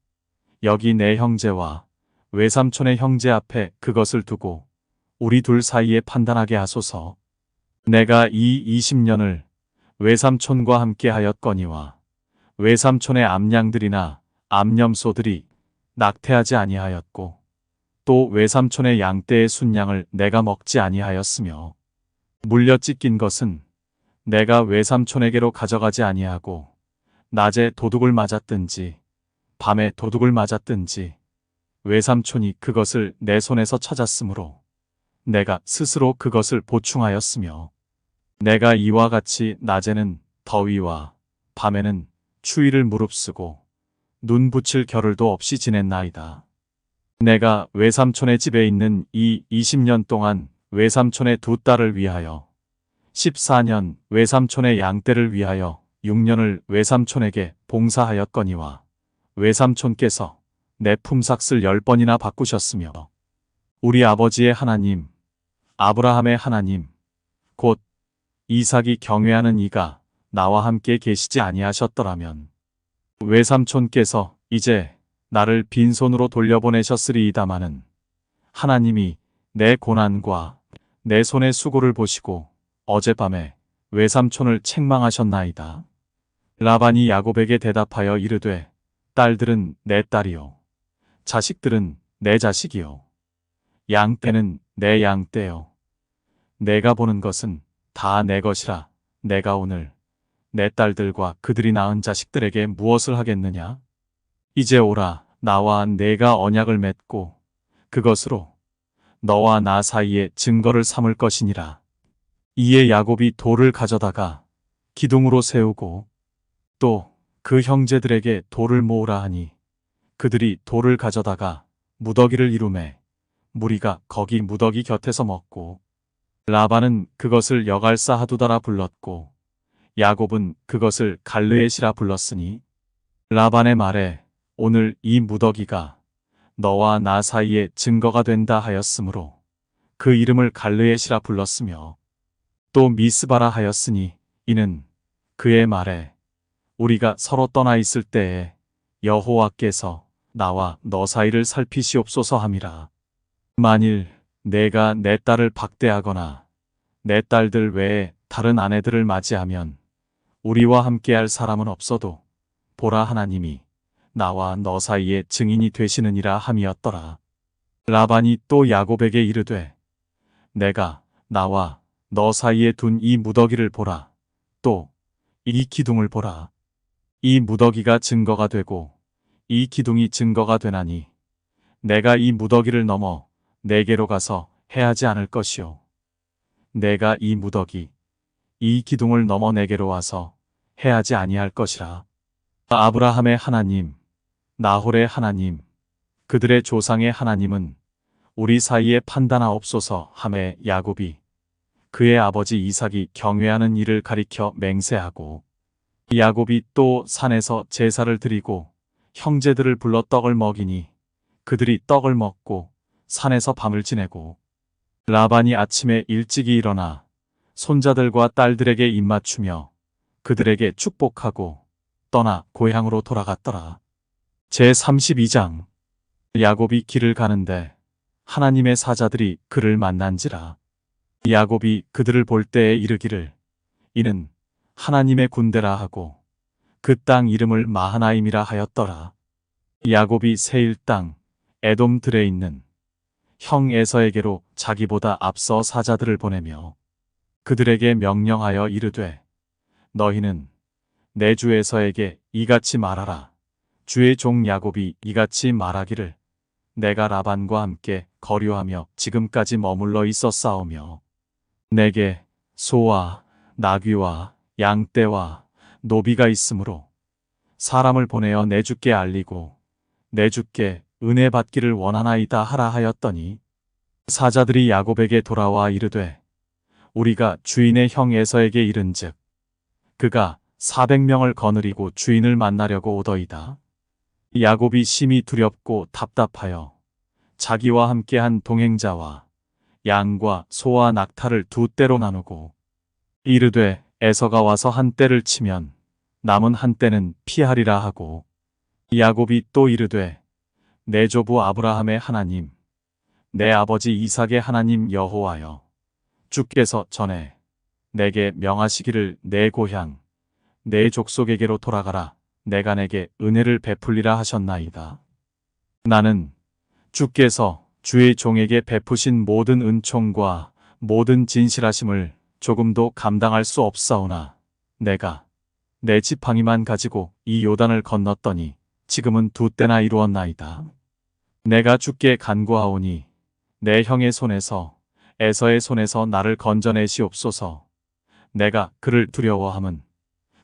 여기 내 형제와 외삼촌의 형제 앞에 그것을 두고 우리 둘 사이에 판단하게 하소서. 내가 이 20년을 외삼촌과 함께 하였거니와 외삼촌의 암양들이나 암염소들이 낙태하지 아니하였고 또 외삼촌의 양떼의 순양을 내가 먹지 아니하였으며 물려 찢긴 것은 내가 외삼촌에게로 가져가지 아니하고 낮에 도둑을 맞았든지 밤에 도둑을 맞았든지 외삼촌이 그것을 내 손에서 찾았으므로 내가 스스로 그것을 보충하였으며 내가 이와 같이 낮에는 더위와 밤에는 추위를 무릅쓰고 눈 붙일 겨를도 없이 지냈나이다. 내가 외삼촌의 집에 있는 이 20년 동안 외삼촌의 두 딸을 위하여 14년 외삼촌의 양떼를 위하여 6년을 외삼촌에게 봉사하였거니와 외삼촌께서 내 품삯을 10번이나 바꾸셨으며 우리 아버지의 하나님 아브라함의 하나님 곧 이삭이 경외하는 이가 나와 함께 계시지 아니하셨더라면 외삼촌께서 이제 나를 빈손으로 돌려보내셨으리이다마는 하나님이 내 고난과 내 손의 수고를 보시고 어젯밤에 외삼촌을 책망하셨나이다. 라반이 야곱에게 대답하여 이르되 딸들은 내 딸이요 자식들은 내 자식이요 양떼는 내 양떼요 내가 보는 것은 다 내 것이라 내가 오늘 내 딸들과 그들이 낳은 자식들에게 무엇을 하겠느냐? 이제 오라 나와 내가 언약을 맺고 그것으로 너와 나 사이에 증거를 삼을 것이니라. 이에 야곱이 돌을 가져다가 기둥으로 세우고 또 그 형제들에게 돌을 모으라 하니 그들이 돌을 가져다가 무더기를 이루매 무리가 거기 무더기 곁에서 먹고 라반은 그것을 여갈사하두다라 불렀고 야곱은 그것을 갈르엣이라 불렀으니 라반의 말에 오늘 이 무더기가 너와 나 사이에 증거가 된다 하였으므로 그 이름을 갈르엣이라 불렀으며 또 미스바라 하였으니 이는 그의 말에 우리가 서로 떠나 있을 때에 여호와께서 나와 너 사이를 살피시옵소서 함이라. 만일 내가 내 딸을 박대하거나 내 딸들 외에 다른 아내들을 맞이하면 우리와 함께할 사람은 없어도 보라 하나님이 나와 너 사이에 증인이 되시느니라 함이었더라. 라반이 또 야곱에게 이르되 내가 나와 너 사이에 둔 이 무더기를 보라. 또 이 기둥을 보라. 이 무더기가 증거가 되고 이 기둥이 증거가 되나니 내가 이 무더기를 넘어 내게로 가서 해하지 않을 것이요. 내가 이 무더기, 이 기둥을 넘어 내게로 와서 해하지 아니할 것이라. 아브라함의 하나님, 나홀의 하나님, 그들의 조상의 하나님은 우리 사이에 판단하옵소서 하매 야곱이 그의 아버지 이삭이 경외하는 일을 가리켜 맹세하고 야곱이 또 산에서 제사를 드리고 형제들을 불러 떡을 먹이니 그들이 떡을 먹고 산에서 밤을 지내고 라반이 아침에 일찍이 일어나 손자들과 딸들에게 입맞추며 그들에게 축복하고 떠나 고향으로 돌아갔더라. 제32장 야곱이 길을 가는데 하나님의 사자들이 그를 만난지라. 야곱이 그들을 볼 때에 이르기를 이는 하나님의 군대라 하고 그 땅 이름을 마하나임이라 하였더라. 야곱이 세일 땅 에돔 들에 있는 형 에서에게로 자기보다 앞서 사자들을 보내며 그들에게 명령하여 이르되 너희는 내 주 에서에게 이같이 말하라. 주의 종 야곱이 이같이 말하기를 내가 라반과 함께 거류하며 지금까지 머물러 있었사오며 내게 소와 나귀와 양떼와 노비가 있으므로 사람을 보내어 내 주께 알리고 내 주께 은혜 받기를 원하나이다 하라 하였더니 사자들이 야곱에게 돌아와 이르되 우리가 주인의 형 에서에게 이른즉 그가 400명을 거느리고 주인을 만나려고 오더이다. 야곱이 심히 두렵고 답답하여 자기와 함께한 동행자와 양과 소와 낙타를 두 떼로 나누고 이르되 에서가 와서 한 떼를 치면 남은 한 떼는 피하리라 하고 야곱이 또 이르되 내 조부 아브라함의 하나님 내 아버지 이삭의 하나님 여호와여 주께서 전에 내게 명하시기를 내 고향 내 족속에게로 돌아가라 내가 내게 은혜를 베풀리라 하셨나이다. 나는 주께서 주의 종에게 베푸신 모든 은총과 모든 진실하심을 조금도 감당할 수 없사오나 내가 내 지팡이만 가지고 이 요단을 건넜더니 지금은 두 때나 이루었나이다. 내가 주께 간구하오니 내 형의 손에서 에서의 손에서 나를 건져내시옵소서. 내가 그를 두려워함은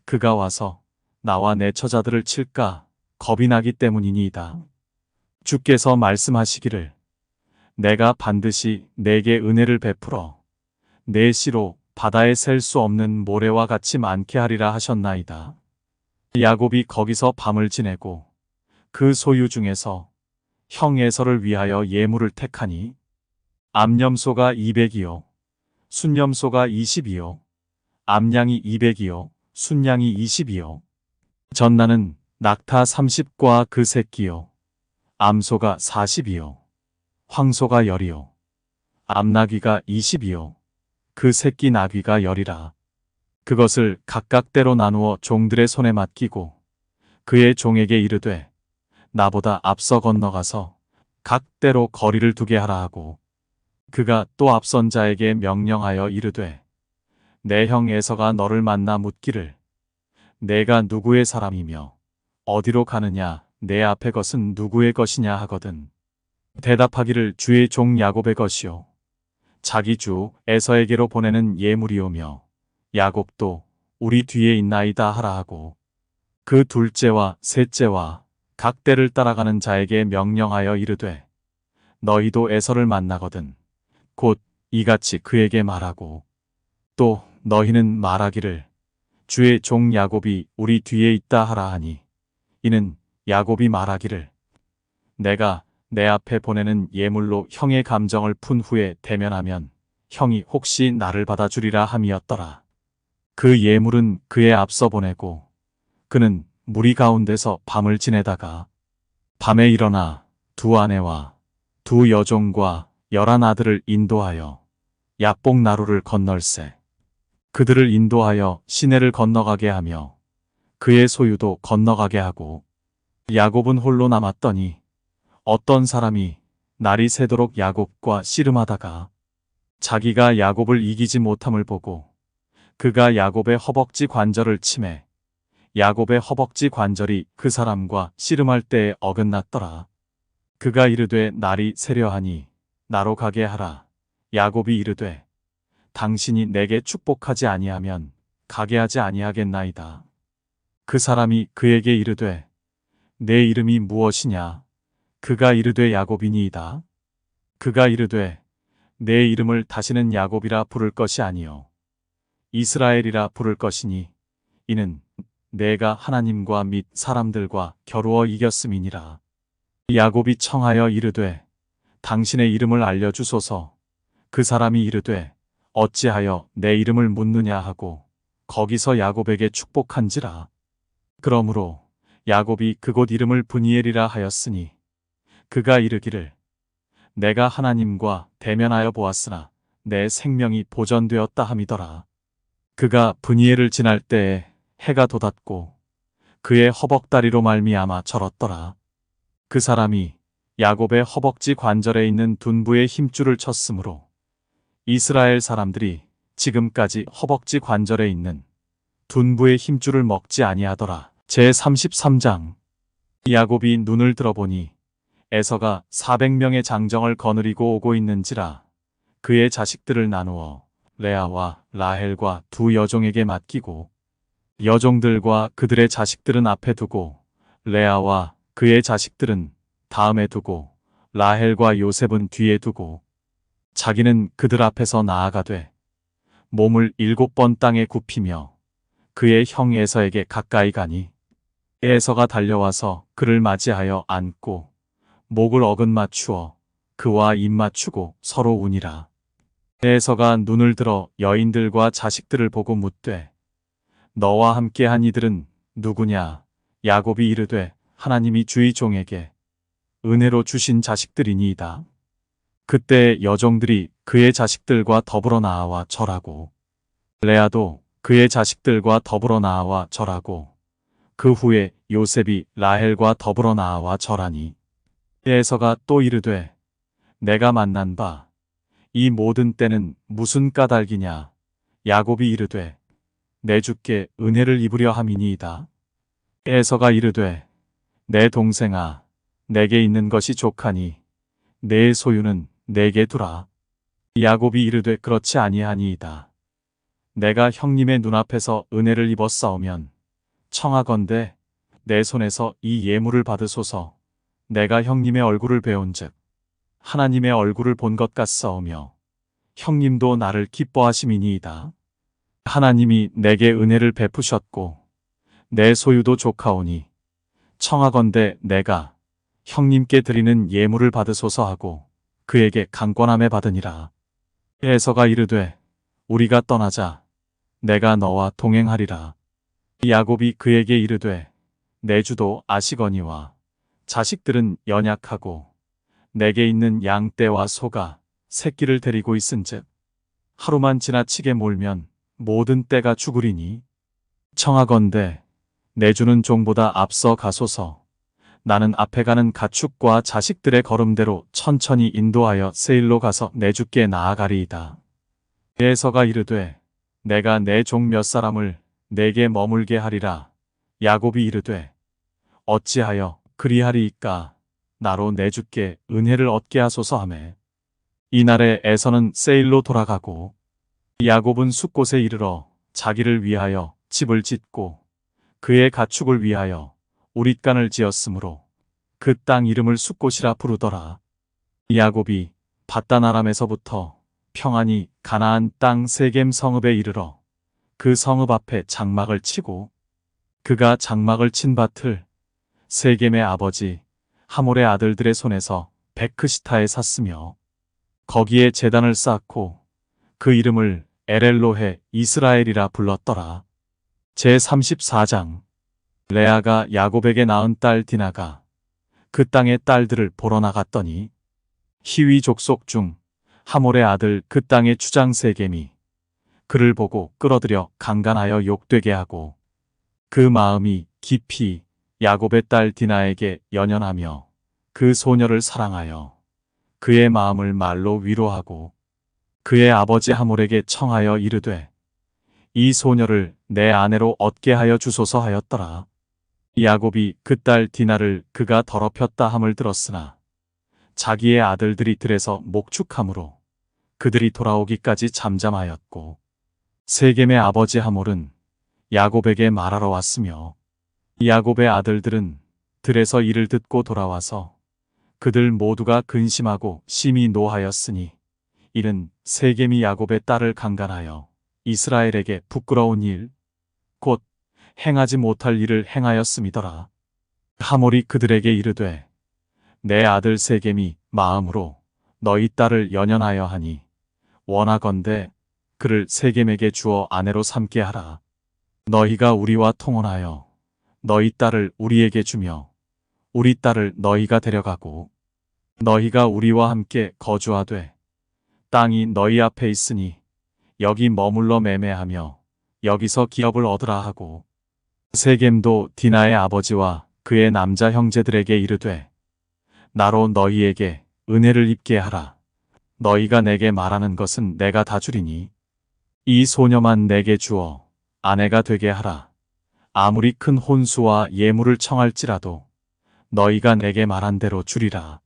그가 와서 나와 내 처자들을 칠까 겁이 나기 때문이니이다. 주께서 말씀하시기를 내가 반드시 내게 은혜를 베풀어 내 씨로 바다에 셀 수 없는 모래와 같이 많게 하리라 하셨나이다. 야곱이 거기서 밤을 지내고 그 소유 중에서 형 에서를 위하여 예물을 택하니 암염소가 200이요 순염소가 20이요 암양이 200이요 순양이 20이요 전나는 낙타 30과 그 새끼요 암소가 40이요 황소가 10이요 암나귀가 20이요 그 새끼 나귀가 10이라. 그것을 각각 때로 나누어 종들의 손에 맡기고 그의 종에게 이르되 나보다 앞서 건너가서 각 때로 거리를 두게 하라 하고 그가 또 앞선 자에게 명령하여 이르되 내 형 에서가 너를 만나 묻기를 내가 누구의 사람이며 어디로 가느냐 내 앞의 것은 누구의 것이냐 하거든 대답하기를 주의 종 야곱의 것이요 자기 주 에서에게로 보내는 예물이오며 야곱도 우리 뒤에 있나이다 하라 하고 그 둘째와 셋째와 각 때를 따라가는 자에게 명령하여 이르되 너희도 에서를 만나거든 곧 이같이 그에게 말하고 또 너희는 말하기를 주의 종 야곱이 우리 뒤에 있다 하라 하니 이는 야곱이 말하기를 내가 내 앞에 보내는 예물로 형의 감정을 푼 후에 대면하면 형이 혹시 나를 받아주리라 함이었더라. 그 예물은 그의 앞서 보내고 그는 무리 가운데서 밤을 지내다가 밤에 일어나 두 아내와 두 여종과 11 아들을 인도하여 약복 나루를 건널세 그들을 인도하여 시내를 건너가게 하며 그의 소유도 건너가게 하고 야곱은 홀로 남았더니 어떤 사람이 날이 새도록 야곱과 씨름하다가 자기가 야곱을 이기지 못함을 보고 그가 야곱의 허벅지 관절을 치매 야곱의 허벅지 관절이 그 사람과 씨름할 때에 어긋났더라. 그가 이르되 날이 세려하니 나로 가게 하라. 야곱이 이르되 당신이 내게 축복하지 아니하면 가게 하지 아니하겠나이다. 그 사람이 그에게 이르되 내 이름이 무엇이냐? 그가 이르되 야곱이니이다. 그가 이르되 내 이름을 다시는 야곱이라 부를 것이 아니요 이스라엘이라 부를 것이니 이는 내가 하나님과 및 사람들과 겨루어 이겼음이니라. 야곱이 청하여 이르되 당신의 이름을 알려주소서. 그 사람이 이르되 어찌하여 내 이름을 묻느냐 하고 거기서 야곱에게 축복한지라. 그러므로 야곱이 그곳 이름을 브니엘이라 하였으니 그가 이르기를 내가 하나님과 대면하여 보았으나 내 생명이 보전되었다 함이더라. 그가 브니엘을 지날 때에 해가 돋았고 그의 허벅다리로 말미암아 절었더라. 그 사람이 야곱의 허벅지 관절에 있는 둔부의 힘줄을 쳤으므로 이스라엘 사람들이 지금까지 허벅지 관절에 있는 둔부의 힘줄을 먹지 아니하더라. 제33장. 야곱이 눈을 들어보니 에서가 400명의 장정을 거느리고 오고 있는지라. 그의 자식들을 나누어 레아와 라헬과 두 여종에게 맡기고 여종들과 그들의 자식들은 앞에 두고 레아와 그의 자식들은 다음에 두고 라헬과 요셉은 뒤에 두고 자기는 그들 앞에서 나아가되 몸을 7번 땅에 굽히며 그의 형 에서에게 가까이 가니 에서가 달려와서 그를 맞이하여 안고 목을 어긋 맞추어 그와 입 맞추고 서로 우니라. 에서가 눈을 들어 여인들과 자식들을 보고 묻되 너와 함께한 이들은 누구냐? 야곱이 이르되 하나님이 주의 종에게 은혜로 주신 자식들이니이다. 그때 여종들이 그의 자식들과 더불어 나와 절하고 레아도 그의 자식들과 더불어 나와 절하고 그 후에 요셉이 라헬과 더불어 나와 절하니 에서가 또 이르되 내가 만난 바 이 모든 때는 무슨 까닭이냐? 야곱이 이르되 내 주께 은혜를 입으려 함이니이다. 에서가 이르되 내 동생아 내게 있는 것이 족하니 내 소유는 내게 두라. 야곱이 이르되 그렇지 아니하니이다. 내가 형님의 눈앞에서 은혜를 입었사오면 청하건대 내 손에서 이 예물을 받으소서. 내가 형님의 얼굴을 배운즉 하나님의 얼굴을 본 것 같사오며 형님도 나를 기뻐하심이니이다. 하나님이 내게 은혜를 베푸셨고 내 소유도 족하오니 청하건대 내가 형님께 드리는 예물을 받으소서 하고 그에게 강권함에 받으니라. 에서가 이르되 우리가 떠나자. 내가 너와 동행하리라. 야곱이 그에게 이르되 내 주도 아시거니와 자식들은 연약하고 내게 있는 양떼와 소가 새끼를 데리고 있은즉 하루만 지나치게 몰면 모든 떼가 죽으리니 청하건대 내 주는 종보다 앞서 가소서. 나는 앞에 가는 가축과 자식들의 걸음대로 천천히 인도하여 세일로 가서 내 주께 나아가리이다. 에서가 이르되 내가 내 종 몇 사람을 내게 머물게 하리라. 야곱이 이르되 어찌하여 그리하리이까? 나로 내 주께 은혜를 얻게 하소서 하매 이날에 에서는 세일로 돌아가고 야곱은 숫곳에 이르러 자기를 위하여 집을 짓고 그의 가축을 위하여 우릿간을 지었으므로 그 땅 이름을 숫곳이라 부르더라. 야곱이 밧단 아람에서부터 평안히 가나안 땅 세겜 성읍에 이르러 그 성읍 앞에 장막을 치고 그가 장막을 친 밭을 세겜의 아버지 하몰의 아들들의 손에서 베크시타에 샀으며 거기에 제단을 쌓고 그 이름을 엘엘로헤 이스라엘이라 불렀더라. 제34장. 레아가 야곱에게 낳은 딸 디나가 그 땅의 딸들을 보러 나갔더니 히위 족속 중 하몰의 아들 그 땅의 추장 세겜이 그를 보고 끌어들여 강간하여 욕되게 하고 그 마음이 깊이 야곱의 딸 디나에게 연연하며 그 소녀를 사랑하여 그의 마음을 말로 위로하고 그의 아버지 하몰에게 청하여 이르되 이 소녀를 내 아내로 얻게 하여 주소서 하였더라. 야곱이 그 딸 디나를 그가 더럽혔다 함을 들었으나 자기의 아들들이 들에서 목축함으로 그들이 돌아오기까지 잠잠하였고, 세겜의 아버지 하몰은 야곱에게 말하러 왔으며, 야곱의 아들들은 들에서 이를 듣고 돌아와서 그들 모두가 근심하고 심히 노하였으니, 이는 세겜이 야곱의 딸을 강간하여 이스라엘에게 부끄러운 일, 곧 행하지 못할 일을 행하였음이더라. 하몰이 그들에게 이르되, 내 아들 세겜이 마음으로 너희 딸을 연연하여 하니 원하건대 그를 세겜에게 주어 아내로 삼게 하라. 너희가 우리와 통혼하여 너희 딸을 우리에게 주며 우리 딸을 너희가 데려가고 너희가 우리와 함께 거주하되 땅이 너희 앞에 있으니 여기 머물러 매매하며 여기서 기업을 얻으라 하고, 세겜도 디나의 아버지와 그의 남자 형제들에게 이르되, 나로 너희에게 은혜를 입게 하라. 너희가 내게 말하는 것은 내가 다 주리니 이 소녀만 내게 주어 아내가 되게 하라. 아무리 큰 혼수와 예물을 청할지라도 너희가 내게 말한 대로 주리라.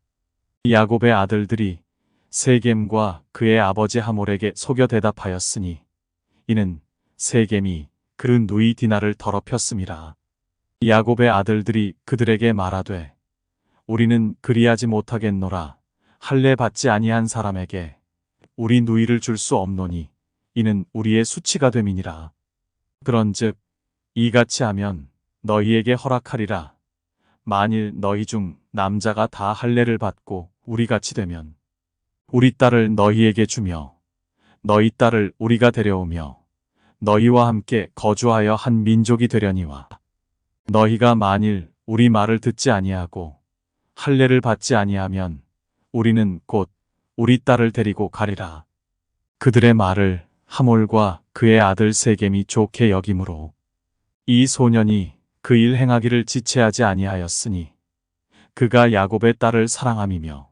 야곱의 아들들이 세겜과 그의 아버지 하몰에게 속여 대답하였으니, 이는 세겜이 그 누이 디나를 더럽혔음이라. 야곱의 아들들이 그들에게 말하되, 우리는 그리하지 못하겠노라. 할례 받지 아니한 사람에게 우리 누이를 줄 수 없노니 이는 우리의 수치가 됨이니라. 그런즉 이같이 하면 너희에게 허락하리라. 만일 너희 중 남자가 다 할례를 받고 우리같이 되면 우리 딸을 너희에게 주며 너희 딸을 우리가 데려오며 너희와 함께 거주하여 한 민족이 되려니와, 너희가 만일 우리 말을 듣지 아니하고 할례를 받지 아니하면 우리는 곧 우리 딸을 데리고 가리라. 그들의 말을 하몰과 그의 아들 세겜이 좋게 여김으로 이 소년이 그 일 행하기를 지체하지 아니하였으니 그가 야곱의 딸을 사랑함이며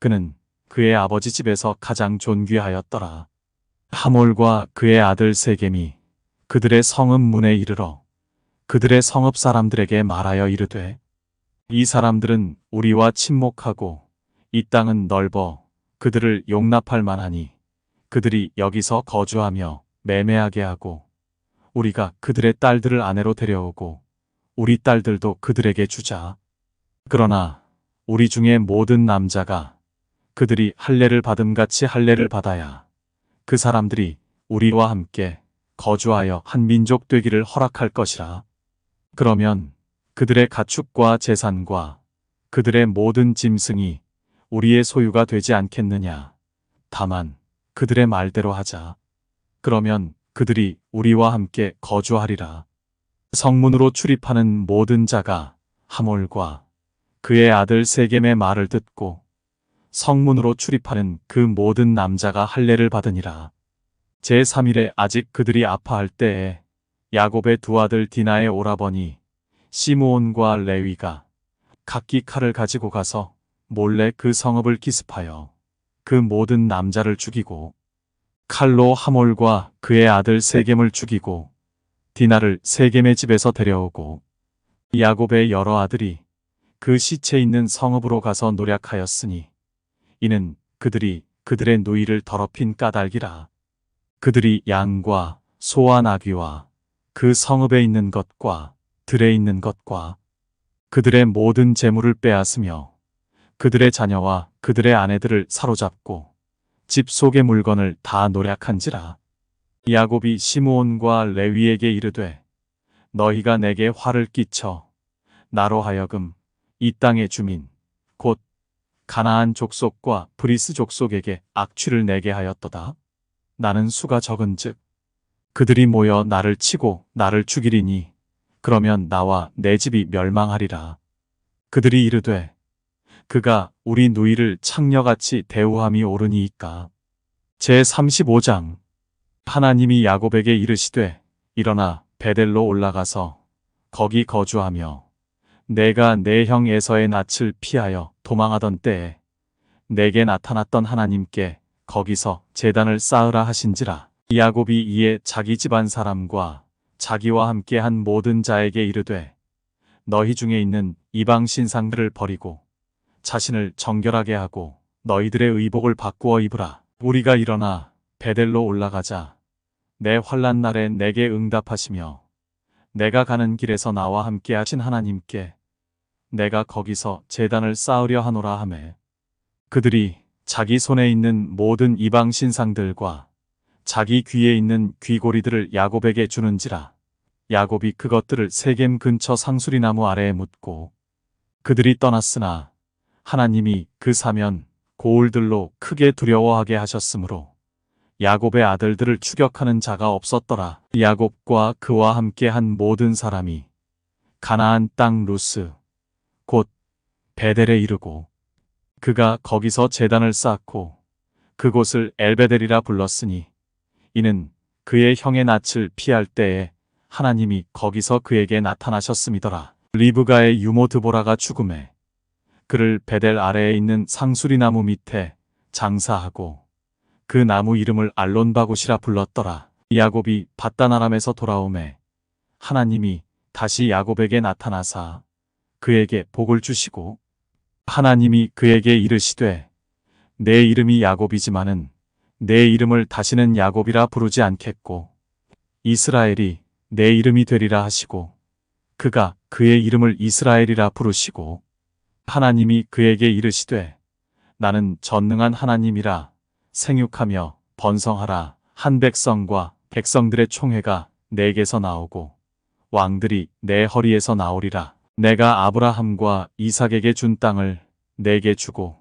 그는 그의 아버지 집에서 가장 존귀하였더라. 하몰과 그의 아들 세겜이 그들의 성읍 문에 이르러 그들의 성읍 사람들에게 말하여 이르되, 이 사람들은 우리와 친목하고 이 땅은 넓어 그들을 용납할 만하니 그들이 여기서 거주하며 매매하게 하고 우리가 그들의 딸들을 아내로 데려오고 우리 딸들도 그들에게 주자. 그러나 우리 중에 모든 남자가 그들이 할례를 받음같이 할례를 받아야 그 사람들이 우리와 함께 거주하여 한 민족 되기를 허락할 것이라. 그러면 그들의 가축과 재산과 그들의 모든 짐승이 우리의 소유가 되지 않겠느냐. 다만 그들의 말대로 하자. 그러면 그들이 우리와 함께 거주하리라. 성문으로 출입하는 모든 자가 하몰과 그의 아들 세겜의 말을 듣고 성문으로 출입하는 그 모든 남자가 할례를 받으니라. 제3일에 아직 그들이 아파할 때에 야곱의 두 아들 디나의 오라버니 시므온과 레위가 각기 칼을 가지고 가서 몰래 그 성읍을 기습하여 그 모든 남자를 죽이고 칼로 하몰과 그의 아들 세겜을 죽이고 디나를 세겜의 집에서 데려오고, 야곱의 여러 아들이 그 시체 있는 성읍으로 가서 노략하였으니 이는 그들이 그들의 누이를 더럽힌 까닭이라. 그들이 양과 소와 나귀와 그 성읍에 있는 것과 들에 있는 것과 그들의 모든 재물을 빼앗으며 그들의 자녀와 그들의 아내들을 사로잡고 집 속의 물건을 다 노략한지라. 야곱이 시므온과 레위에게 이르되, 너희가 내게 화를 끼쳐 나로 하여금 이 땅의 주민 곧 가나안 족속과 브리스 족속에게 악취를 내게 하였도다. 나는 수가 적은즉 그들이 모여 나를 치고 나를 죽이리니 그러면 나와 내 집이 멸망하리라. 그들이 이르되, 그가 우리 누이를 창녀같이 대우함이 옳으니이까. 제35장. 하나님이 야곱에게 이르시되, 일어나 베델로 올라가서 거기 거주하며 내가 내 형 에서의 낯을 피하여 도망하던 때에 내게 나타났던 하나님께 거기서 제단을 쌓으라 하신지라. 야곱이 이에 자기 집안 사람과 자기와 함께 한 모든 자에게 이르되 너희 중에 있는 이방 신상들을 버리고 자신을 정결하게 하고 너희들의 의복을 바꾸어 입으라. 우리가 일어나 베델로 올라가자. 내 환난 날에 내게 응답하시며 내가 가는 길에서 나와 함께 하신 하나님께 내가 거기서 제단을 쌓으려 하노라 하매 그들이 자기 손에 있는 모든 이방 신상들과 자기 귀에 있는 귀고리들을 야곱에게 주는지라. 야곱이 그것들을 세겜 근처 상수리 나무 아래에 묻고 그들이 떠났으나 하나님이 그 사면 고울들로 크게 두려워하게 하셨으므로 야곱의 아들들을 추격하는 자가 없었더라. 야곱과 그와 함께 한 모든 사람이 가나안 땅 루스 곧 베델에 이르고 그가 거기서 제단을 쌓고 그곳을 엘베델이라 불렀으니 이는 그의 형의 낯을 피할 때에 하나님이 거기서 그에게 나타나셨음이더라. 리브가의 유모 드보라가 죽음에 그를 베델 아래에 있는 상수리 나무 밑에 장사하고 그 나무 이름을 알론바굿이라 불렀더라. 야곱이 밧단 아람에서 돌아오매 하나님이 다시 야곱에게 나타나사 그에게 복을 주시고 하나님이 그에게 이르시되 내 이름이 야곱이지만은 내 이름을 다시는 야곱이라 부르지 않겠고 이스라엘이 내 이름이 되리라 하시고 그가 그의 이름을 이스라엘이라 부르시고 하나님이 그에게 이르시되 나는 전능한 하나님이라 생육하며 번성하라. 한 백성과 백성들의 총회가 내게서 나오고 왕들이 내 허리에서 나오리라. 내가 아브라함과 이삭에게 준 땅을 내게 주고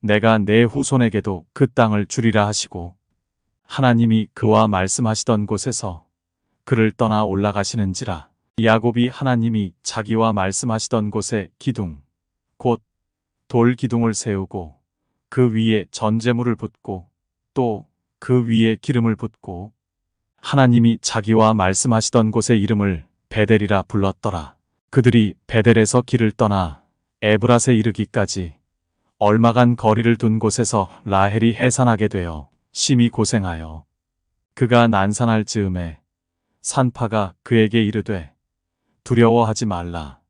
내가 내 후손에게도 그 땅을 주리라 하시고 하나님이 그와 말씀하시던 곳에서 그를 떠나 올라가시는지라. 야곱이 하나님이 자기와 말씀하시던 곳에 기둥 곧 돌 기둥을 세우고 그 위에 전제물을 붓고 또 그 위에 기름을 붓고 하나님이 자기와 말씀하시던 곳의 이름을 베델이라 불렀더라. 그들이 베델에서 길을 떠나 에브랏에 이르기까지 얼마간 거리를 둔 곳에서 라헬이 해산하게 되어 심히 고생하여 그가 난산할 즈음에 산파가 그에게 이르되 두려워하지 말라.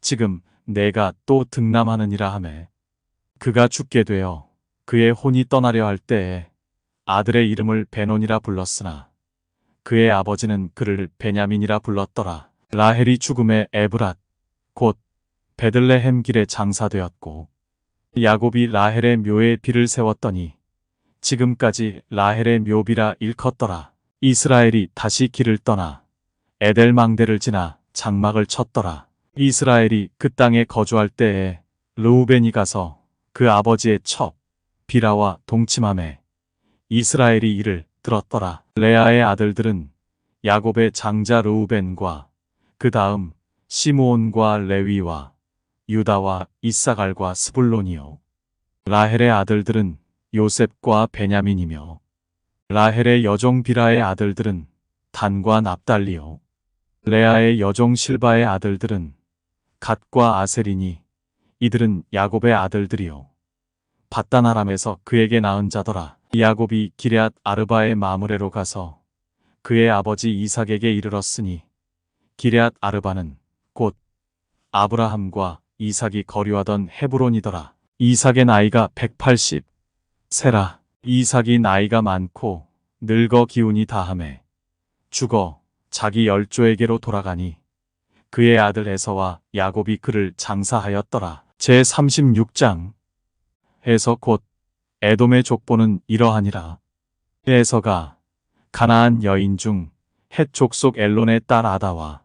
지금 내가 또 등남하느니라 하매 그가 죽게 되어 그의 혼이 떠나려 할 때에 아들의 이름을 베논이라 불렀으나 그의 아버지는 그를 베냐민이라 불렀더라. 라헬이 죽음에 에브랏 곧 베들레헴 길에 장사되었고 야곱이 라헬의 묘에 비를 세웠더니 지금까지 라헬의 묘비라 일컫더라. 이스라엘이 다시 길을 떠나 에델망대를 지나 장막을 쳤더라. 이스라엘이 그 땅에 거주할 때에 르우벤이 가서 그 아버지의 첩 비라와 동침함에 이스라엘이 이를 들었더라. 레아의 아들들은 야곱의 장자 르우벤과 그 다음 시므온과 레위와 유다와 이사갈과 스불론이요. 라헬의 아들들은 요셉과 베냐민이며 라헬의 여종 비라의 아들들은 단과 납달리요. 레아의 여종 실바의 아들들은 갓과 아셀이니 이들은 야곱의 아들들이요. 밧단 아람에서 그에게 낳은 자더라. 야곱이 기럇 아르바의 마므레로 가서 그의 아버지 이삭에게 이르렀으니 기럇 아르바는 곧 아브라함과 이삭이 거류하던 헤브론이더라. 이삭의 나이가 180 세라. 이삭이 나이가 많고 늙어 기운이 다하매 죽어 자기 열조에게로 돌아가니 그의 아들 에서와 야곱이 그를 장사하였더라. 제36장 에서 곧 에돔의 족보는 이러하니라. 에서가 가나안 여인 중 헷 족속 엘론의 딸 아다와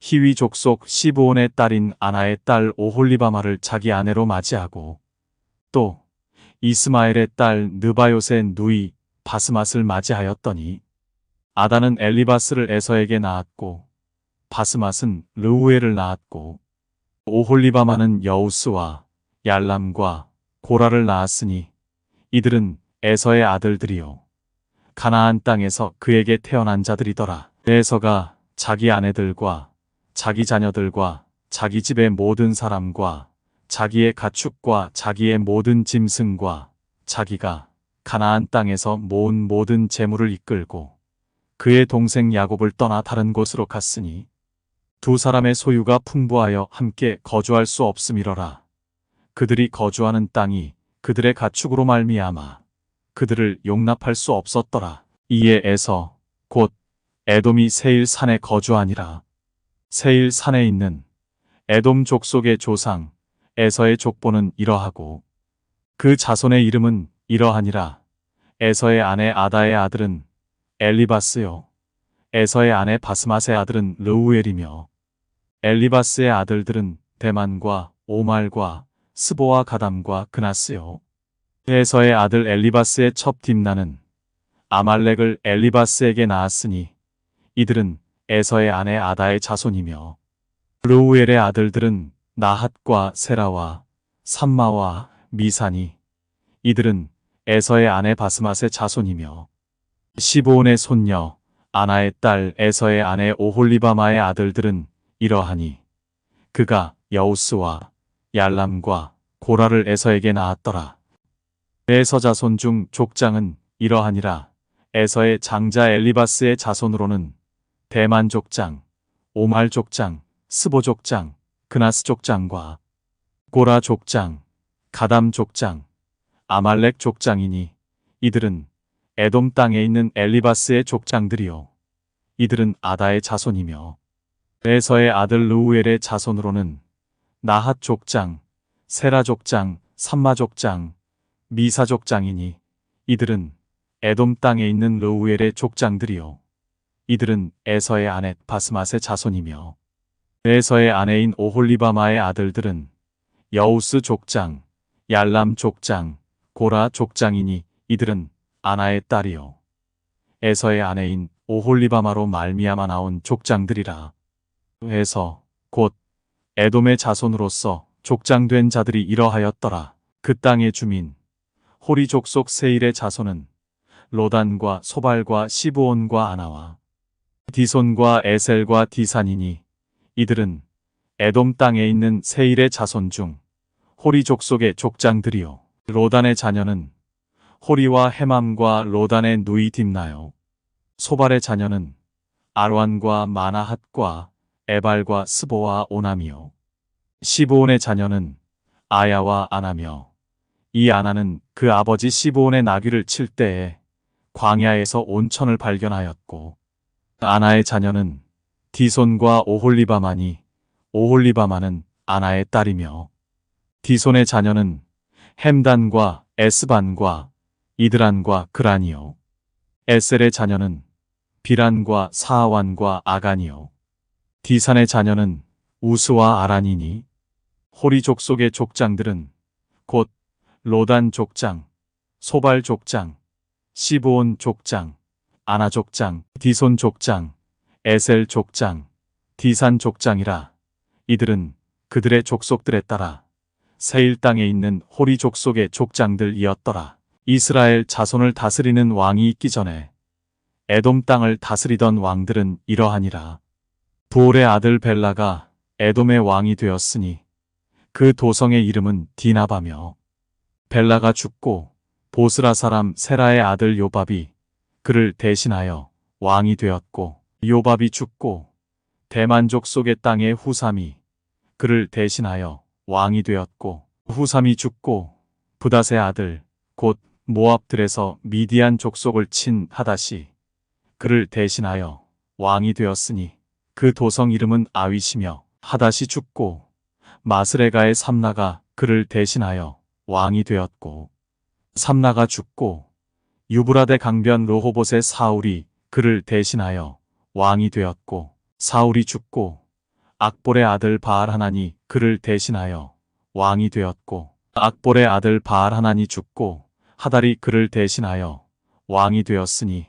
히위 족속 시브온의 딸인 아나의 딸 오홀리바마를 자기 아내로 맞이하고 또 이스마엘의 딸 느바요의 누이 바스맛을 맞이하였더니 아다는 엘리바스를 에서에게 낳았고 바스맛은 르우엘을 낳았고 오홀리바마는 여우스와 얄람과 고라를 낳았으니 이들은 에서의 아들들이요 가나안 땅에서 그에게 태어난 자들이더라. 에서가 자기 아내들과 자기 자녀들과 자기 집의 모든 사람과 자기의 가축과 자기의 모든 짐승과 자기가 가나안 땅에서 모은 모든 재물을 이끌고 그의 동생 야곱을 떠나 다른 곳으로 갔으니 두 사람의 소유가 풍부하여 함께 거주할 수 없음이러라. 그들이 거주하는 땅이 그들의 가축으로 말미암아 그들을 용납할 수 없었더라. 이에 에서 곧 에돔이 세일 산에 거주하니라. 세일 산에 있는 에돔 족속의 조상 에서의 족보는 이러하고 그 자손의 이름은 이러하니라. 에서의 아내 아다의 아들은 엘리바스요. 에서의 아내 바스맛의 아들은 르우엘이며 엘리바스의 아들들은 대만과 오말과 스보와 가담과 그나스요. 에서의 아들 엘리바스의 첩 딥나는 아말렉을 엘리바스에게 낳았으니 이들은 에서의 아내 아다의 자손이며 르우엘의 아들들은 나핫과 세라와 삼마와 미사니 이들은 에서의 아내 바스맛의 자손이며 시브온의 손녀 아나의 딸 에서의 아내 오홀리바마의 아들들은 이러하니 그가 여우스와 얄람과 고라를 에서에게 낳았더라. 에서 자손 중 족장은 이러하니라. 에서의 장자 엘리바스의 자손으로는 대만 족장, 오말 족장, 스보 족장, 그나스 족장과 고라 족장, 가담 족장, 아말렉 족장이니 이들은 에돔 땅에 있는 엘리바스의 족장들이요. 이들은 아다의 자손이며 에서의 아들 르우엘의 자손으로는 나핫 족장, 세라 족장, 삼마 족장, 미사 족장이니 이들은 에돔 땅에 있는 르우엘의 족장들이요. 이들은 에서의 아내 바스맛의 자손이며 에서의 아내인 오홀리바마의 아들들은 여우스 족장, 얄람 족장, 고라 족장이니 이들은 아나의 딸이요. 에서의 아내인 오홀리바마로 말미암아 나온 족장들이라. 에서 곧 에돔의 자손으로서 족장된 자들이 이러하였더라. 그 땅의 주민 호리 족속 세일의 자손은 로단과 소발과 시브온과 아나와 디손과 에셀과 디산이니 이들은 에돔 땅에 있는 세일의 자손 중 호리 족속의 족장들이요. 로단의 자녀는 호리와 헤맘과 로단의 누이 딥나요. 소발의 자녀는 아르완과 마나핫과 에발과 스보와 오남이요. 시브온의 자녀는 아야와 아나며 이 아나는 그 아버지 시브온의 나귀를 칠 때에 광야에서 온천을 발견하였고 아나의 자녀는 디손과 오홀리바마니 오홀리바마는 아나의 딸이며 디손의 자녀는 햄단과 에스반과 이드란과 그란이요. 에셀의 자녀는 비란과 사하완과 아간이요. 디산의 자녀는 우스와 아란이니 호리 족속의 족장들은 곧 로단 족장, 소발 족장, 시브온 족장, 아나 족장, 디손 족장, 에셀 족장, 디산 족장이라. 이들은 그들의 족속들에 따라 세일 땅에 있는 호리 족속의 족장들이었더라. 이스라엘 자손을 다스리는 왕이 있기 전에 에돔 땅을 다스리던 왕들은 이러하니라. 부올의 아들 벨라가 에돔의 왕이 되었으니 그 도성의 이름은 디나바며 벨라가 죽고 보스라 사람 세라의 아들 요밥이 그를 대신하여 왕이 되었고 요밥이 죽고 대만족 속의 땅의 후삼이 그를 대신하여 왕이 되었고 후삼이 죽고 부닷의 아들 곧 모압들에서 미디안 족속을 친 하닷이 그를 대신하여 왕이 되었으니 그 도성 이름은 아윗이며 하닷이 죽고 마스레가의 삼나가 그를 대신하여 왕이 되었고 삼나가 죽고 유브라데 강변 르호봇의 사울이 그를 대신하여 왕이 되었고 사울이 죽고 악볼의 아들 바알하나니 그를 대신하여 왕이 되었고 악볼의 아들 바알하나니 죽고 하달이 그를 대신하여 왕이 되었으니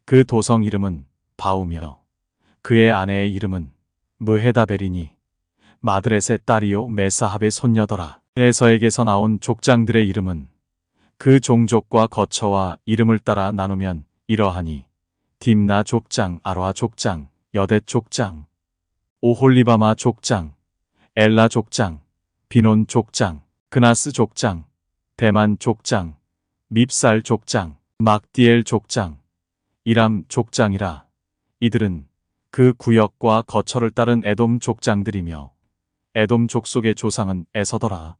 그 도성 이름은 바우며 그의 아내의 이름은 무헤다벨이니 마드렛의 딸이요 메사합의 손녀더라. 에서에게서 나온 족장들의 이름은 그 종족과 거처와 이름을 따라 나누면 이러하니 딥나 족장, 아로아 족장, 여댓 족장, 오홀리바마 족장, 엘라 족장, 비논 족장, 그나스 족장, 대만 족장, 밉살 족장, 막디엘 족장, 이람 족장이라. 이들은 그 구역과 거처를 따른 에돔 족장들이며 에돔 족속의 조상은 에서더라.